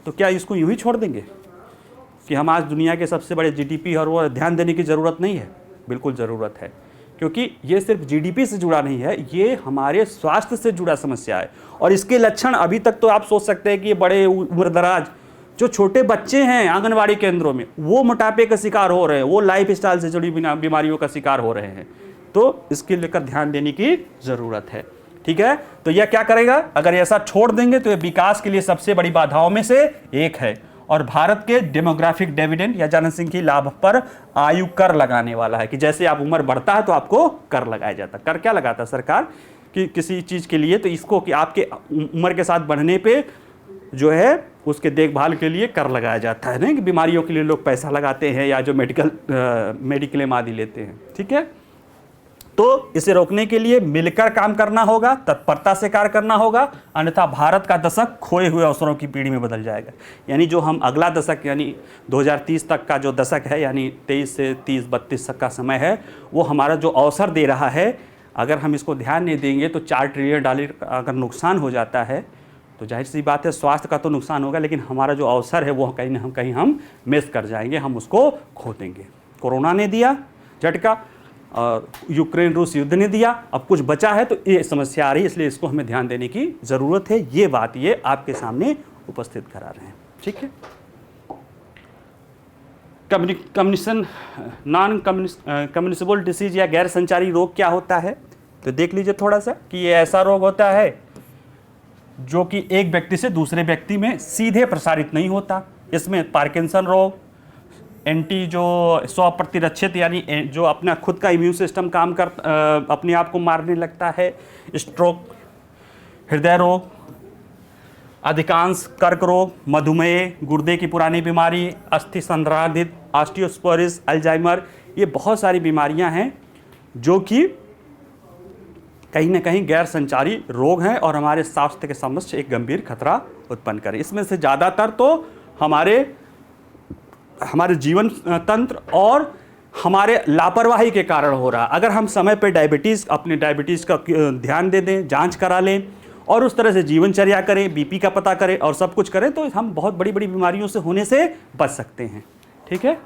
तो क्या इसको यूं ही छोड़ देंगे कि हम आज दुनिया के सबसे बड़े जीडीपी और वो ध्यान देने की ज़रूरत नहीं है? बिल्कुल ज़रूरत है, क्योंकि ये सिर्फ जीडीपी से जुड़ा नहीं है, ये हमारे स्वास्थ्य से जुड़ा समस्या है। और इसके लक्षण अभी तक तो आप सोच सकते हैं कि ये बड़े उम्रदराज जो छोटे बच्चे हैं आंगनवाड़ी केंद्रों में, वो मोटापे का शिकार हो रहे हैं, वो लाइफस्टाइल से जुड़ी बीमारियों का शिकार हो रहे हैं। तो इसके लेकर ध्यान देने की ज़रूरत है। ठीक है, तो यह क्या करेगा? अगर ऐसा छोड़ देंगे तो ये विकास के लिए सबसे बड़ी बाधाओं में से एक है। और भारत के डेमोग्राफिक डिविडेंड या जनसंख्यिकी लाभ पर आयु कर लगाने वाला है कि जैसे आप उम्र बढ़ता है तो आपको कर लगाया जाता है। कर क्या लगाता है सरकार कि किसी चीज़ के लिए, तो इसको कि आपके उम्र के साथ बढ़ने पे जो है उसके देखभाल के लिए कर लगाया जाता है। नहीं कि बीमारियों के लिए लोग पैसा लगाते हैं या जो मेडिक्लेम आदि लेते हैं। ठीक है, तो इसे रोकने के लिए मिलकर काम करना होगा, तत्परता से कार्य करना होगा, अन्यथा भारत का दशक खोए हुए अवसरों की पीढ़ी में बदल जाएगा। यानी जो हम अगला दशक यानी 2030 तक का जो दशक है, यानी 23 से 30-32 तक का समय है, वो हमारा जो अवसर दे रहा है, अगर हम इसको ध्यान नहीं देंगे तो $4 ट्रिलियन अगर नुकसान हो जाता है तो जाहिर सी बात है स्वास्थ्य का तो नुकसान होगा, लेकिन हमारा जो अवसर है वो कहीं ना कहीं हम मिस कर जाएंगे, हम उसको खो देंगे। कोरोना ने दिया झटका, और यूक्रेन रूस युद्ध ने दिया, अब कुछ बचा है तो ये समस्या आ रही है, इसलिए इसको हमें ध्यान देने की ज़रूरत है। ये बात ये आपके सामने उपस्थित करा रहे हैं। ठीक है, नॉन कम्युनिकेबल डिसीज या गैर संचारी रोग क्या होता है? तो देख लीजिए थोड़ा सा कि ये ऐसा रोग होता है जो कि एक व्यक्ति से दूसरे व्यक्ति में सीधे प्रसारित नहीं होता। इसमें पार्किंसन रोग, एंटी जो स्वप्रतिरक्षित यानी जो अपना खुद का इम्यून सिस्टम काम कर अपने आप को मारने लगता है, स्ट्रोक, हृदय रोग, अधिकांश कर्क रोग, मधुमेह, गुर्दे की पुरानी बीमारी, अस्थि संर्धारित ऑस्टियोस्पोरिस, अल्जाइमर, ये बहुत सारी बीमारियां हैं जो कि कहीं ना कहीं गैर संचारी रोग हैं और हमारे स्वास्थ्य के समक्ष एक गंभीर खतरा उत्पन्न करें। इसमें से ज़्यादातर तो हमारे जीवन तंत्र और हमारे लापरवाही के कारण हो रहा है। अगर हम समय पे अपने डायबिटीज़ का ध्यान दे दें, जांच करा लें और उस तरह से जीवनचर्या करें, बीपी का पता करें और सब कुछ करें, तो हम बहुत बड़ी बड़ी बीमारियों से होने से बच सकते हैं। ठीक है,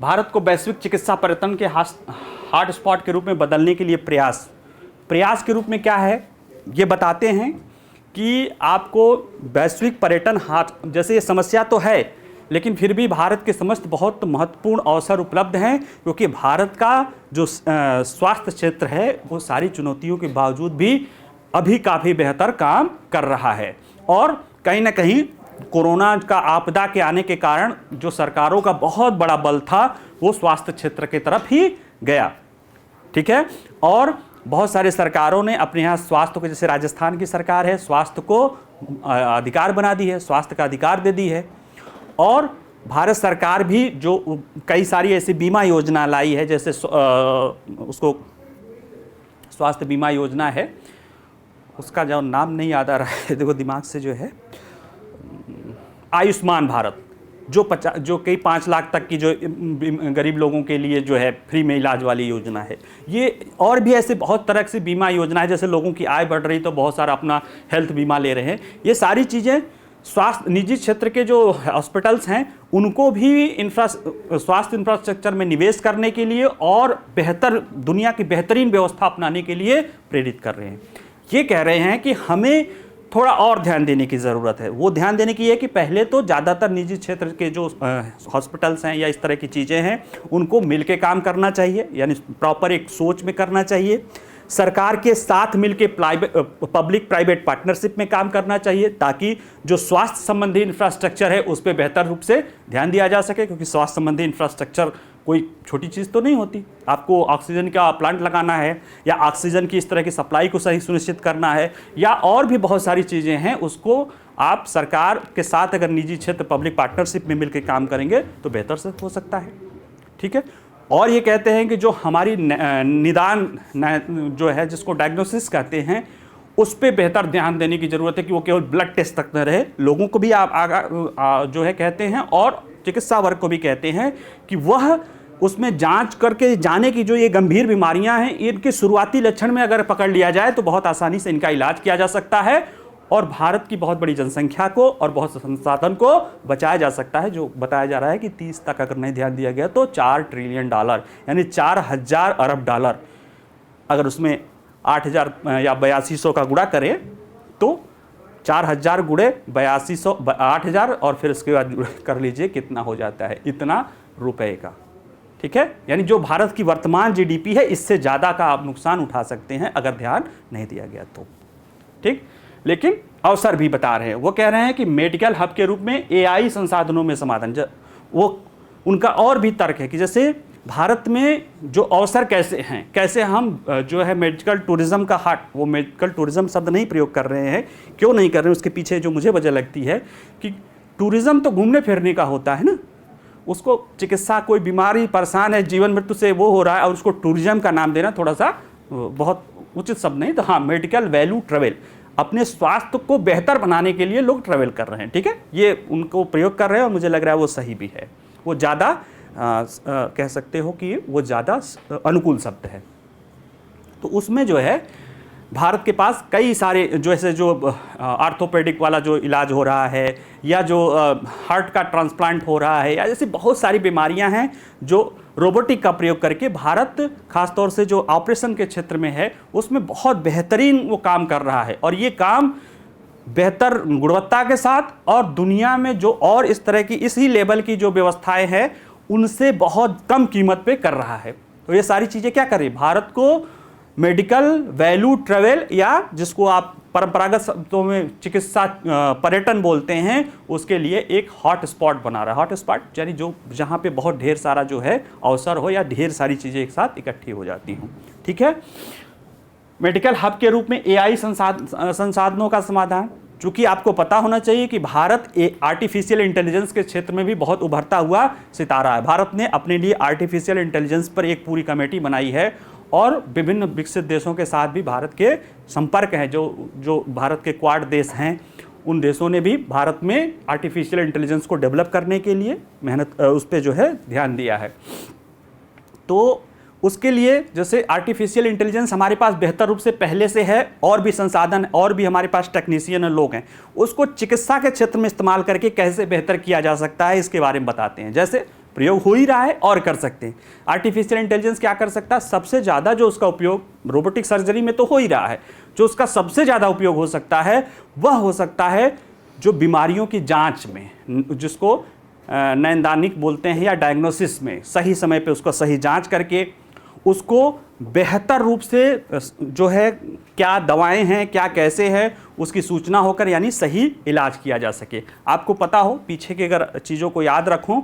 भारत को वैश्विक चिकित्सा पर्यटन के हॉटस्पॉट के रूप में बदलने के लिए प्रयास के रूप में क्या है ये बताते हैं कि आपको वैश्विक पर्यटन जैसे ये समस्या तो है, लेकिन फिर भी भारत के समस्त बहुत महत्वपूर्ण अवसर उपलब्ध हैं, क्योंकि भारत का जो स्वास्थ्य क्षेत्र है वो सारी चुनौतियों के बावजूद भी अभी काफ़ी बेहतर काम कर रहा है। और कहीं ना कहीं कोरोना का आपदा के आने के कारण जो सरकारों का बहुत बड़ा बल था वो स्वास्थ्य क्षेत्र की तरफ ही गया। ठीक है, और बहुत सारे सरकारों ने अपने यहाँ स्वास्थ्य को, जैसे राजस्थान की सरकार है, स्वास्थ्य को अधिकार बना दी है, स्वास्थ्य का अधिकार दे दी है। और भारत सरकार भी जो कई सारी ऐसी बीमा योजना लाई है, जैसे उसको स्वास्थ्य बीमा योजना है, उसका जो नाम नहीं याद आ रहा है, देखो दिमाग से जो है, आयुष्मान भारत। जो कई 5 लाख तक की जो गरीब लोगों के लिए जो है फ्री में इलाज वाली योजना है। ये और भी ऐसे बहुत तरह से बीमा योजना है, जैसे लोगों की आय बढ़ रही तो बहुत सारा अपना हेल्थ बीमा ले रहे हैं। ये सारी चीज़ें स्वास्थ्य निजी क्षेत्र के जो हॉस्पिटल्स हैं उनको भी स्वास्थ्य इंफ्रास्ट्रक्चर में निवेश करने के लिए और बेहतर दुनिया की बेहतरीन व्यवस्था अपनाने के लिए प्रेरित कर रहे हैं। ये कह रहे हैं कि हमें थोड़ा और ध्यान देने की ज़रूरत है। वो ध्यान देने की है कि पहले तो ज़्यादातर निजी क्षेत्र के जो हॉस्पिटल्स हैं या इस तरह की चीज़ें हैं उनको मिलके काम करना चाहिए, यानी प्रॉपर एक सोच में करना चाहिए। सरकार के साथ मिलके पब्लिक प्राइवेट पार्टनरशिप में काम करना चाहिए ताकि जो स्वास्थ्य संबंधी इंफ्रास्ट्रक्चर है उस पर बेहतर रूप से ध्यान दिया जा सके, क्योंकि स्वास्थ्य संबंधी इंफ्रास्ट्रक्चर कोई छोटी चीज़ तो नहीं होती। आपको ऑक्सीजन का प्लांट लगाना है या ऑक्सीजन की इस तरह की सप्लाई को सही सुनिश्चित करना है या और भी बहुत सारी चीज़ें हैं, उसको आप सरकार के साथ अगर निजी क्षेत्र पब्लिक पार्टनरशिप में मिलकर काम करेंगे तो बेहतर से हो सकता है। ठीक है। और ये कहते हैं कि जो हमारी निदान जो है जिसको डायग्नोसिस कहते हैं उस पर बेहतर ध्यान देने की ज़रूरत है कि वो केवल ब्लड टेस्ट तक न रहे। लोगों को भी आप जो है कहते हैं और चिकित्सा वर्ग को भी कहते हैं कि वह उसमें जांच करके जाने की जो ये गंभीर बीमारियां हैं इनके शुरुआती लक्षण में अगर पकड़ लिया जाए तो बहुत आसानी से इनका इलाज किया जा सकता है और भारत की बहुत बड़ी जनसंख्या को और बहुत से संसाधन को बचाया जा सकता है। जो बताया जा रहा है कि 30 तक अगर नहीं ध्यान दिया गया तो $4 ट्रिलियन यानी 4000 अरब डॉलर, अगर उसमें 8000 या 8200 का गुणा करें तो 4000 गुणे 8200 8000 और फिर उसके बाद कर लीजिए कितना हो जाता है, इतना रुपए का। ठीक है। यानी जो भारत की वर्तमान जीडीपी है इससे ज़्यादा का आप नुकसान उठा सकते हैं अगर ध्यान नहीं दिया गया तो। ठीक। लेकिन अवसर भी बता रहे हैं। वो कह रहे हैं कि मेडिकल हब के रूप में एआई संसाधनों में समाधान, वो उनका और भी तर्क है कि जैसे भारत में जो अवसर कैसे हम जो है मेडिकल टूरिज्म का हट, वो मेडिकल टूरिज्म शब्द नहीं प्रयोग कर रहे हैं, क्यों नहीं कर रहे हैं उसके पीछे जो मुझे वजह लगती है कि टूरिज्म तो घूमने फिरने का होता है ना, उसको चिकित्सा कोई बीमारी परेशान है जीवन मृत्यु से वो हो रहा है और उसको टूरिज्म का नाम देना थोड़ा सा बहुत उचित शब्द नहीं। तो हाँ, मेडिकल वैल्यू ट्रेवल, अपने स्वास्थ्य को बेहतर बनाने के लिए लोग ट्रैवल कर रहे हैं। ठीक है। ये उनको प्रयोग कर रहे हैं और मुझे लग रहा है वो सही भी है, वो ज़्यादा कह सकते हो कि वो ज़्यादा अनुकूल शब्द है। तो उसमें जो है भारत के पास कई सारे जैसे जो आर्थोपेडिक वाला जो इलाज हो रहा है या जो हार्ट का ट्रांसप्लांट हो रहा है या जैसी बहुत सारी बीमारियां हैं जो रोबोटिक का प्रयोग करके भारत खासतौर से जो ऑपरेशन के क्षेत्र में है उसमें बहुत बेहतरीन वो काम कर रहा है और ये काम बेहतर गुणवत्ता के साथ और दुनिया में जो और इस तरह की इसी लेवल की जो व्यवस्थाएं हैं उनसे बहुत कम कीमत पे कर रहा है। तो ये सारी चीज़ें क्या कर रही है, भारत को मेडिकल वैल्यू ट्रेवल या जिसको आप परंपरागत शब्दों में चिकित्सा पर्यटन बोलते हैं उसके लिए एक हॉट स्पॉट बना रहा है। हॉट स्पॉट यानी जो जहाँ पे बहुत ढेर सारा जो है अवसर हो या ढेर सारी चीज़ें एक साथ इकट्ठी हो जाती हों। ठीक है। मेडिकल हब के रूप में एआई संसाधनों का समाधान, चूँकि आपको पता होना चाहिए कि भारत आर्टिफिशियल इंटेलिजेंस के क्षेत्र में भी बहुत उभरता हुआ सितारा है। भारत ने अपने लिए आर्टिफिशियल इंटेलिजेंस पर एक पूरी कमेटी बनाई है और विभिन्न विकसित देशों के साथ भी भारत के संपर्क हैं। जो भारत के क्वाड देश हैं उन देशों ने भी भारत में आर्टिफिशियल इंटेलिजेंस को डेवलप करने के लिए मेहनत उस पर जो है ध्यान दिया है। तो उसके लिए जैसे आर्टिफिशियल इंटेलिजेंस हमारे पास बेहतर रूप से पहले से है और भी संसाधन और भी हमारे पास टेक्नीशियन लोग हैं, उसको चिकित्सा के क्षेत्र में इस्तेमाल करके कैसे बेहतर किया जा सकता है इसके बारे में बताते हैं। जैसे प्रयोग हो ही रहा है और कर सकते हैं। आर्टिफिशियल इंटेलिजेंस क्या कर सकता है, सबसे ज़्यादा जो उसका उपयोग रोबोटिक सर्जरी में तो हो ही रहा है, जो उसका सबसे ज़्यादा उपयोग हो सकता है वह हो सकता है जो बीमारियों की जांच में, जिसको नैदानिक बोलते हैं या डायग्नोसिस में, सही समय पे उसको सही जांच करके उसको बेहतर रूप से जो है क्या दवाएं हैं क्या कैसे है उसकी सूचना होकर यानी सही इलाज किया जा सके। आपको पता हो पीछे के अगर चीज़ों को याद रखूं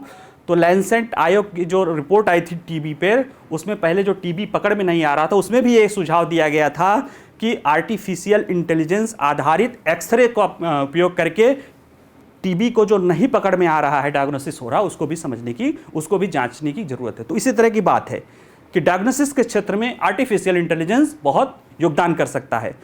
तो लैंसेट आयोग की जो रिपोर्ट आई थी टीबी पर, उसमें पहले जो टीबी पकड़ में नहीं आ रहा था उसमें भी ये सुझाव दिया गया था कि आर्टिफिशियल इंटेलिजेंस आधारित एक्सरे का उपयोग करके टीबी को जो नहीं पकड़ में आ रहा है डायग्नोसिस हो रहा उसको भी समझने की, उसको भी जांचने की ज़रूरत है। तो इसी तरह की बात है कि डायग्नोसिस के क्षेत्र में आर्टिफिशियल इंटेलिजेंस बहुत योगदान कर सकता है।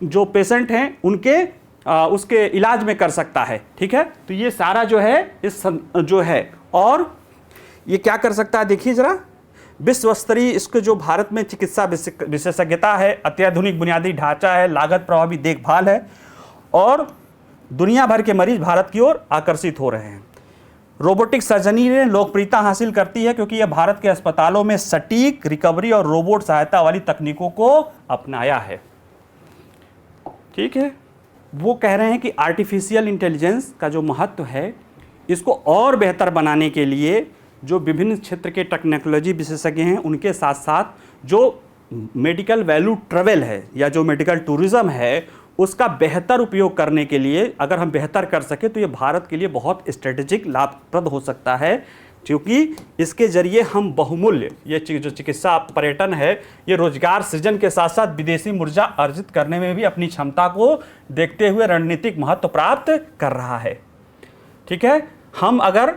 जो पेशेंट हैं उनके उसके इलाज में कर सकता है। ठीक है, तो ये सारा जो है इस जो है, और ये क्या कर सकता है देखिए जरा, विश्व स्तरीय इसके जो भारत में चिकित्सा विशेषज्ञता है, अत्याधुनिक बुनियादी ढांचा है, लागत प्रभावी देखभाल है, और दुनिया भर के मरीज भारत की ओर आकर्षित हो रहे हैं। रोबोटिक सर्जरी ने लोकप्रियता हासिल करती है क्योंकि यह भारत के अस्पतालों में सटीक रिकवरी और रोबोट सहायता वाली तकनीकों को अपनाया है। ठीक है, वो कह रहे हैं कि आर्टिफिशियल इंटेलिजेंस का जो महत्व है, इसको और बेहतर बनाने के लिए जो विभिन्न क्षेत्र के टेक्नोलॉजी विशेषज्ञ हैं, उनके साथ साथ जो मेडिकल वैल्यू ट्रेवल है या जो मेडिकल टूरिज्म है, उसका बेहतर उपयोग करने के लिए अगर हम बेहतर कर सके तो ये भारत के लिए बहुत स्ट्रेटेजिक लाभप्रद हो सकता है, क्योंकि इसके जरिए हम बहुमूल्य ये जो चिकित्सा पर्यटन है, ये रोजगार सृजन के साथ साथ विदेशी मुद्रा अर्जित करने में भी अपनी क्षमता को देखते हुए रणनीतिक महत्व प्राप्त कर रहा है। ठीक है, हम अगर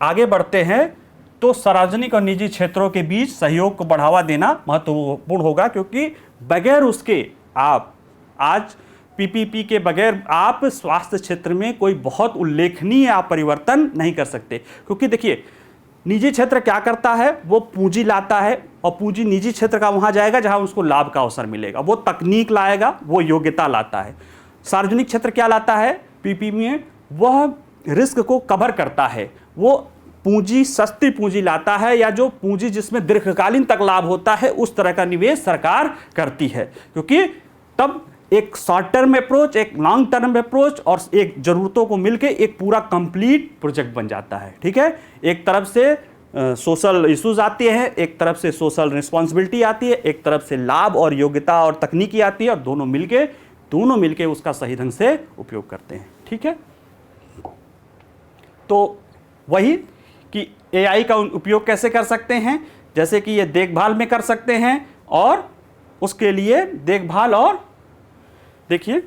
आगे बढ़ते हैं तो सार्वजनिक और निजी क्षेत्रों के बीच सहयोग को बढ़ावा देना महत्वपूर्ण होगा, क्योंकि बगैर उसके आप आज पीपीपी के बगैर आप स्वास्थ्य क्षेत्र में कोई बहुत उल्लेखनीय आप परिवर्तन नहीं कर सकते। क्योंकि देखिए, निजी क्षेत्र क्या करता है, वो पूंजी लाता है, और पूंजी निजी क्षेत्र का वहां जाएगा जहां उसको लाभ का अवसर मिलेगा, वो तकनीक लाएगा, वो योग्यता लाता है। सार्वजनिक क्षेत्र क्या लाता है पीपीपी में, वह रिस्क को कवर करता है, वो पूंजी सस्ती पूंजी लाता है, या जो पूंजी जिसमें दीर्घकालीन तक लाभ होता है उस तरह का निवेश सरकार करती है। क्योंकि तब एक शॉर्ट टर्म अप्रोच, एक लॉन्ग टर्म अप्रोच और एक जरूरतों को मिलके एक पूरा कंप्लीट प्रोजेक्ट बन जाता है। ठीक है, एक तरफ से सोशल इश्यूज आती हैं, एक तरफ से सोशल रिस्पॉन्सिबिलिटी आती है, एक तरफ से लाभ और योग्यता और तकनीकी आती है, और दोनों मिलके उसका सही ढंग से उपयोग करते हैं। ठीक है, तो वही कि एआई का उपयोग कैसे कर सकते हैं, जैसे कि ये देखभाल में कर सकते हैं, और उसके लिए देखभाल, और देखिए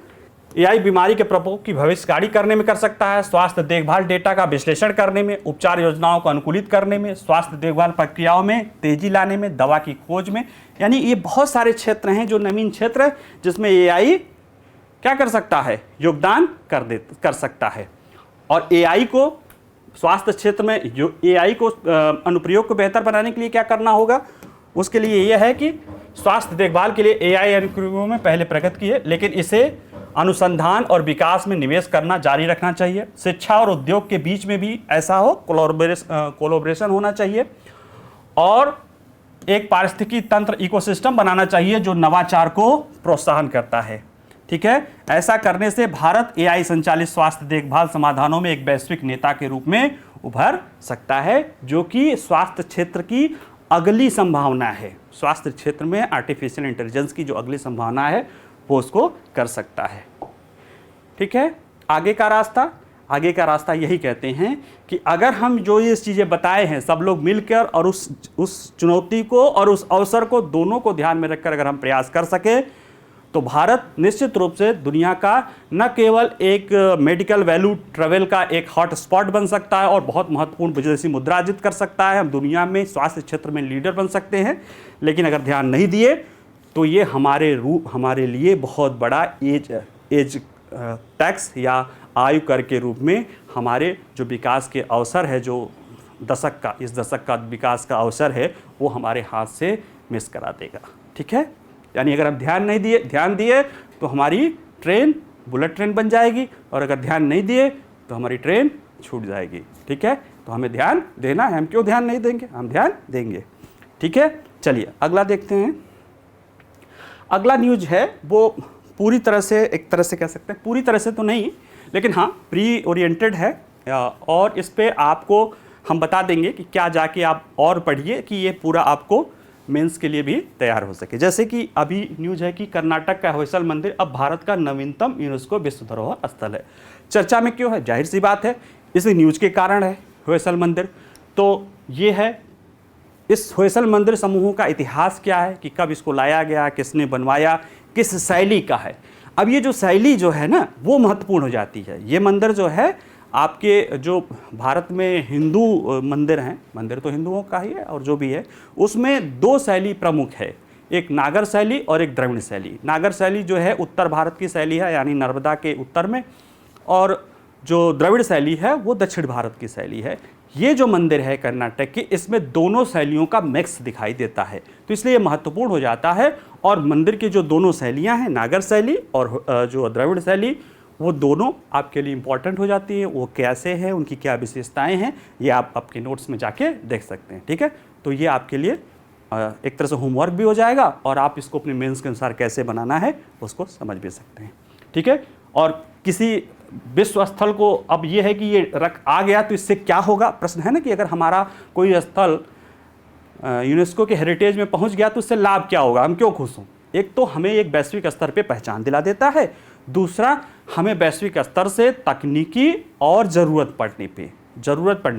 एआई बीमारी के प्रकोप की भविष्यवाणी करने में कर सकता है, स्वास्थ्य देखभाल डेटा का विश्लेषण करने में, उपचार योजनाओं को अनुकूलित करने में, स्वास्थ्य देखभाल प्रक्रियाओं में तेजी लाने में, दवा की खोज में। यानी ये बहुत सारे क्षेत्र हैं जो नवीन क्षेत्र है जिसमें एआई क्या कर सकता है, योगदान कर सकता है। और एआई को स्वास्थ्य क्षेत्र में एआई को अनुप्रयोग को बेहतर बनाने के लिए क्या करना होगा, उसके लिए यह है कि स्वास्थ्य देखभाल के लिए एआई अनुप्रयोगों में पहले प्रगति की है, लेकिन इसे अनुसंधान और विकास में निवेश करना जारी रखना चाहिए। शिक्षा और उद्योग के बीच में भी ऐसा हो कोलैबोरेशन होना चाहिए, और एक पारिस्थितिकी तंत्र इकोसिस्टम बनाना चाहिए जो नवाचार को प्रोत्साहन करता है। ठीक है, ऐसा करने से भारत एआई संचालित स्वास्थ्य देखभाल समाधानों में एक वैश्विक नेता के रूप में उभर सकता है, जो कि स्वास्थ्य क्षेत्र की अगली संभावना है। स्वास्थ्य क्षेत्र में आर्टिफिशियल इंटेलिजेंस की जो अगली संभावना है वो उसको कर सकता है। ठीक है, आगे का रास्ता यही कहते हैं कि अगर हम जो ये चीज़ें बताए हैं सब लोग मिलकर और उस चुनौती को और उस अवसर को दोनों को ध्यान में रखकर अगर हम प्रयास कर सके तो भारत निश्चित रूप से दुनिया का न केवल एक मेडिकल वैल्यू ट्रेवल का एक हॉट स्पॉट बन सकता है और बहुत महत्वपूर्ण विदेशी मुद्रा अर्जित कर सकता है। हम दुनिया में स्वास्थ्य क्षेत्र में लीडर बन सकते हैं, लेकिन अगर ध्यान नहीं दिए तो ये हमारे लिए बहुत बड़ा एज टैक्स या आयु कर के रूप में हमारे जो विकास के अवसर है, जो इस दशक का विकास का अवसर है, वो हमारे हाथ से मिस करा देगा। ठीक है, यानी अगर हम ध्यान दिए तो हमारी ट्रेन बुलेट ट्रेन बन जाएगी, और अगर ध्यान नहीं दिए तो हमारी ट्रेन छूट जाएगी। ठीक है, तो हमें ध्यान देना है। हम क्यों ध्यान नहीं देंगे, हम ध्यान देंगे। ठीक है, चलिए अगला देखते हैं। अगला न्यूज है वो पूरी तरह से, एक तरह से कह सकते हैं, पूरी तरह से तो नहीं, लेकिन हाँ प्री ओरिएंटेड है, और इस पे आपको हम बता देंगे कि क्या जाके आप और पढ़िए कि ये पूरा आपको मेंस के लिए भी तैयार हो सके। जैसे कि अभी न्यूज है कि कर्नाटक का होयसल मंदिर अब भारत का नवीनतम यूनेस्को विश्व धरोहर स्थल है। चर्चा में क्यों है, जाहिर सी बात है इस न्यूज के कारण है होयसल मंदिर। तो ये है इस होयसल मंदिर समूहों का इतिहास क्या है, कि कब इसको लाया गया, किसने बनवाया, किस शैली का है। अब ये जो शैली जो है ना वो महत्वपूर्ण हो जाती है। ये मंदिर जो है आपके जो भारत में हिंदू मंदिर हैं, मंदिर तो हिंदुओं का ही है और जो भी है, उसमें दो शैली प्रमुख है। एक नागर शैली और एक द्रविड़ शैली। नागर शैली जो है उत्तर भारत की शैली है, यानी नर्मदा के उत्तर में, और जो द्रविड़ शैली है वो दक्षिण भारत की शैली है। ये जो मंदिर है कर्नाटक की, इसमें दोनों शैलियों का मिक्स दिखाई देता है, तो इसलिए महत्वपूर्ण हो जाता है। और मंदिर की जो दोनों शैलियाँ हैं, नागर शैली और जो द्रविड़ शैली, वो दोनों आपके लिए इम्पॉर्टेंट हो जाती है। वो कैसे हैं, उनकी क्या विशेषताएं हैं, ये आप आपके नोट्स में जाके देख सकते हैं। ठीक है, तो ये आपके लिए एक तरह से होमवर्क भी हो जाएगा, और आप इसको अपने मेंस के अनुसार कैसे बनाना है उसको समझ भी सकते हैं। ठीक है, और किसी विश्व स्थल को, अब ये है कि ये रख आ गया तो इससे क्या होगा, प्रश्न है ना कि अगर हमारा कोई स्थल यूनेस्को के हेरिटेज में पहुंच गया तो उससे लाभ क्या होगा, हम क्यों खुश हों। एक तो हमें एक वैश्विक स्तर पे पहचान दिला देता है, दूसरा हमें वैश्विक स्तर से तकनीकी और ज़रूरत पड़ने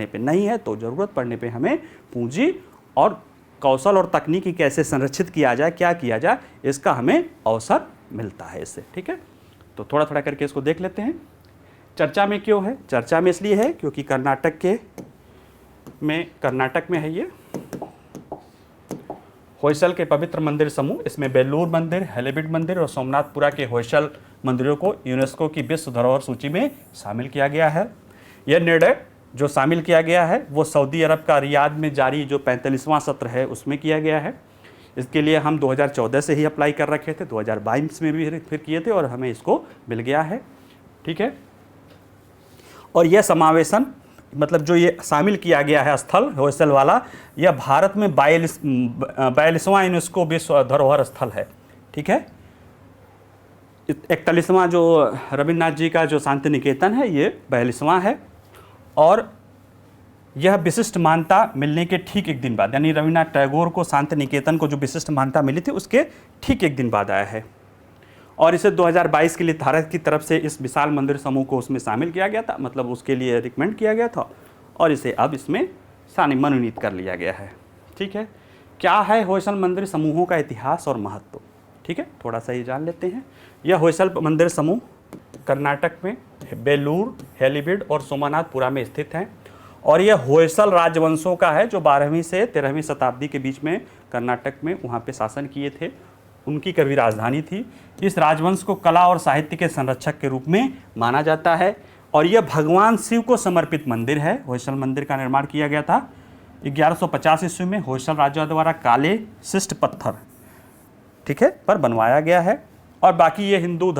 पे नहीं है तो ज़रूरत पड़ने पे हमें पूंजी और कौशल और तकनीकी कैसे संरक्षित किया जाए, क्या किया जाए, इसका हमें अवसर मिलता है इससे। ठीक है, तो थोड़ा थोड़ा करके इसको देख लेते हैं। चर्चा में क्यों है, चर्चा में इसलिए है क्योंकि कर्नाटक में है ये होयसल के पवित्र मंदिर समूह। इसमें बेलूर मंदिर, हेलेबिड मंदिर और सोमनाथपुरा के होयसल मंदिरों को यूनेस्को की विश्व धरोहर सूची में शामिल किया गया है। यह निर्णय जो शामिल किया गया है वो सऊदी अरब का रियाद में जारी जो 45वां सत्र है उसमें किया गया है। इसके लिए हम 2014 से ही अप्लाई कर रखे थे, 2022 में भी फिर किए थे और हमें इसको मिल गया है। ठीक है, और यह समावेशन मतलब जो ये शामिल किया गया है स्थल होयसल वाला, यह भारत में 42वां यूनेस्को विश्व धरोहर स्थल है। ठीक है, 41वां जो रविन्द्रनाथ जी का जो शांति निकेतन है ये 42वां है, और यह विशिष्ट मान्यता मिलने के ठीक एक दिन बाद, यानी रविन्द्रनाथ टैगोर को शांति निकेतन को जो विशिष्ट मान्यता मिली थी उसके ठीक एक दिन बाद आया है। और इसे 2022 के लिए भारत की तरफ से इस विशाल मंदिर समूह को उसमें शामिल किया गया था, मतलब उसके लिए रिकमेंड किया गया था, और इसे अब इसमें मनोनीत कर लिया गया है। ठीक है, क्या है होयसल मंदिर समूहों का इतिहास और महत्व। ठीक है, थोड़ा सा ये जान लेते हैं। यह होयसल मंदिर समूह कर्नाटक में बेलूर, हेलीबिड और सोमनाथपुरा में स्थित हैं, और यह होयसल राजवंशों का है जो 12वीं से 13वीं शताब्दी के बीच में कर्नाटक में वहाँ पे शासन किए थे, उनकी कभी राजधानी थी। इस राजवंश को कला और साहित्य के संरक्षक के रूप में माना जाता है, और यह भगवान शिव को समर्पित मंदिर है। होयसल मंदिर का निर्माण किया गया था 1150 ईस्वी में होयसल राजा द्वारा काले शिष्ट पत्थर, ठीक है, पर बनवाया गया है, और बाकी ये हिंदू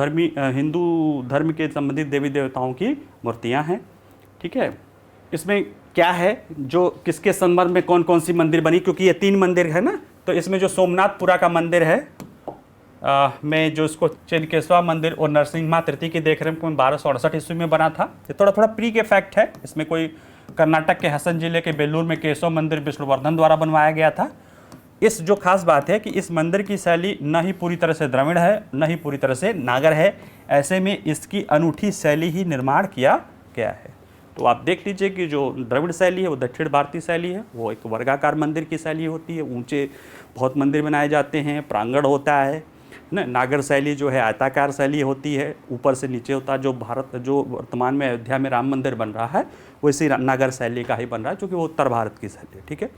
धर्म के संबंधित देवी देवताओं की मूर्तियाँ हैं। ठीक है, इसमें क्या है, जो किसके संबंध में कौन कौन सी मंदिर बनी, क्योंकि ये 3 मंदिर है ना, तो इसमें जो सोमनाथपुरा का मंदिर है में जो इसको चिनकेश्वा मंदिर और नरसिम्हा तृतीय की देखरेख में 1268 ईस्वी में बना था। ये थोड़ा थोड़ा प्री के फैक्ट है, इसमें कोई कर्नाटक के हसन जिले के बेलूर में केशव मंदिर विष्णुवर्धन द्वारा बनवाया गया था। इस जो खास बात है कि इस मंदिर की शैली न ही पूरी तरह से द्रविड़ है, न ही पूरी तरह से नागर है, ऐसे में इसकी अनूठी शैली ही निर्माण किया गया है। तो आप देख लीजिए कि जो द्रविड़ शैली है वो दक्षिण भारतीय शैली है, वो एक वर्गाकार मंदिर की शैली होती है, ऊंचे बहुत मंदिर बनाए जाते हैं, प्रांगण होता है ना। नागर शैली जो है आयताकार शैली होती है, ऊपर से नीचे होता है। जो वर्तमान में अयोध्या में राम मंदिर बन रहा है वो इसी नागर शैली का ही बन रहा है, क्योंकि वो उत्तर भारत की शैली है। ठीक है,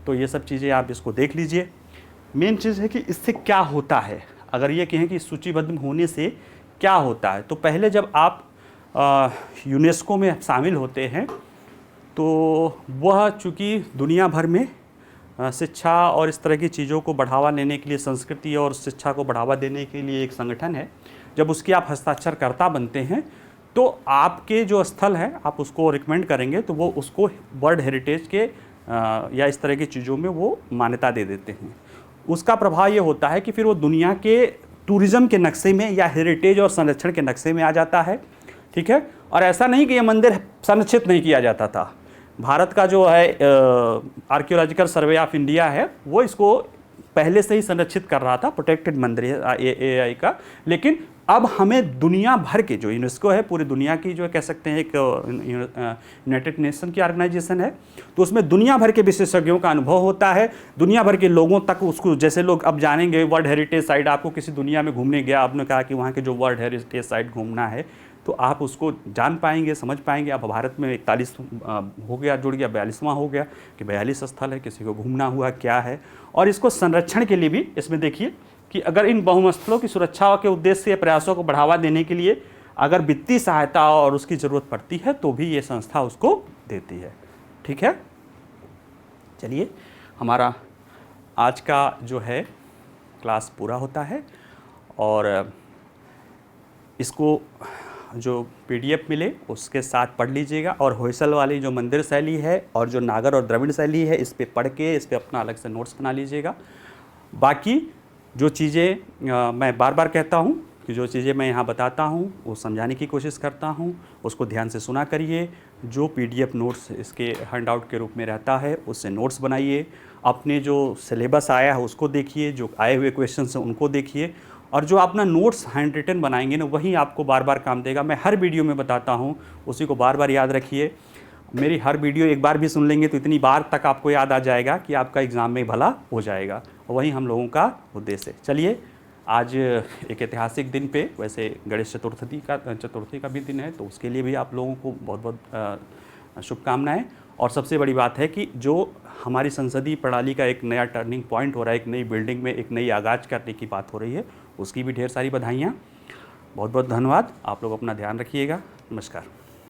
तो ये सब चीज़ें आप इसको देख लीजिए। मेन चीज़ है कि इससे क्या होता है, अगर ये कहें कि सूचीबद्ध होने से क्या होता है, तो पहले जब आप यूनेस्को में शामिल होते हैं तो वह चूँकि दुनिया भर में शिक्षा और इस तरह की चीज़ों को बढ़ावा देने के लिए, संस्कृति और शिक्षा को बढ़ावा देने के लिए एक संगठन है। जब उसकी आप हस्ताक्षरकर्ता बनते हैं तो आपके जो स्थल है आप उसको रिकमेंड करेंगे तो वो उसको वर्ल्ड हेरिटेज के या इस तरह की चीज़ों में वो मान्यता दे देते हैं। उसका प्रभाव ये होता है कि फिर वो दुनिया के टूरिज़्म के नक्शे में या हेरिटेज और संरक्षण के नक्शे में आ जाता है। ठीक है, और ऐसा नहीं कि ये मंदिर संरक्षित नहीं किया जाता था। भारत का जो है आर्कियोलॉजिकल सर्वे ऑफ इंडिया है वो इसको पहले से ही संरक्षित कर रहा था, प्रोटेक्टेड मंदिर है AAI का। लेकिन अब हमें दुनिया भर के जो यूनेस्को है, पूरी दुनिया की जो कह सकते हैं एक यूनाइटेड नेशन की ऑर्गेनाइजेशन है, तो उसमें दुनिया भर के विशेषज्ञों का अनुभव होता है, दुनिया भर के लोगों तक उसको, जैसे लोग अब जानेंगे वर्ल्ड हेरिटेज साइट, आपको किसी दुनिया में घूमने गया, आपने कहा कि वहाँ के जो वर्ल्ड हेरिटेज साइट घूमना है तो आप उसको जान पाएंगे, समझ पाएंगे। अब भारत में 41 हो गया, जुड़ गया, 42वां हो गया कि 42 स्थल है, किसी को घूमना हुआ क्या है। और इसको संरक्षण के लिए भी इसमें देखिए कि अगर इन बहुमस्तलों की सुरक्षा के उद्देश्य से प्रयासों को बढ़ावा देने के लिए अगर वित्तीय सहायता और उसकी ज़रूरत पड़ती है तो भी ये संस्था उसको देती है। ठीक है, चलिए हमारा आज का जो है क्लास पूरा होता है और इसको जो पीडीएफ मिले उसके साथ पढ़ लीजिएगा और होयसल वाली जो मंदिर शैली है और जो नागर और द्रविड़ शैली है इस पे पढ़ के इस पे अपना अलग से नोट्स बना लीजिएगा। बाकी जो चीज़ें मैं बार बार कहता हूँ कि जो चीज़ें मैं यहाँ बताता हूँ वो समझाने की कोशिश करता हूँ, उसको ध्यान से सुना करिए। जो पीडीएफ नोट्स इसके हैंडआउट के रूप में रहता है उससे नोट्स बनाइए, अपने जो सिलेबस आया है उसको देखिए, जो आए हुए क्वेश्चन हैं उनको देखिए और जो अपना नोट्स हैंड रिटन बनाएंगे ना वही आपको बार बार काम देगा। मैं हर वीडियो में बताता हूँ, उसी को बार बार याद रखिए। मेरी हर वीडियो एक बार भी सुन लेंगे तो इतनी बार तक आपको याद आ जाएगा कि आपका एग्ज़ाम में भला हो जाएगा, और वही हम लोगों का उद्देश्य है। चलिए, आज एक ऐतिहासिक दिन पे, वैसे गणेश चतुर्थी का भी दिन है, तो उसके लिए भी आप लोगों को बहुत बहुत शुभकामनाएं। और सबसे बड़ी बात है कि जो हमारी संसदीय प्रणाली का एक नया टर्निंग पॉइंट हो रहा है, एक नई बिल्डिंग में एक नई आगाज़ करने की बात हो रही है, उसकी भी ढेर सारी बधाइयाँ। बहुत बहुत धन्यवाद। आप लोग अपना ध्यान रखिएगा। नमस्कार।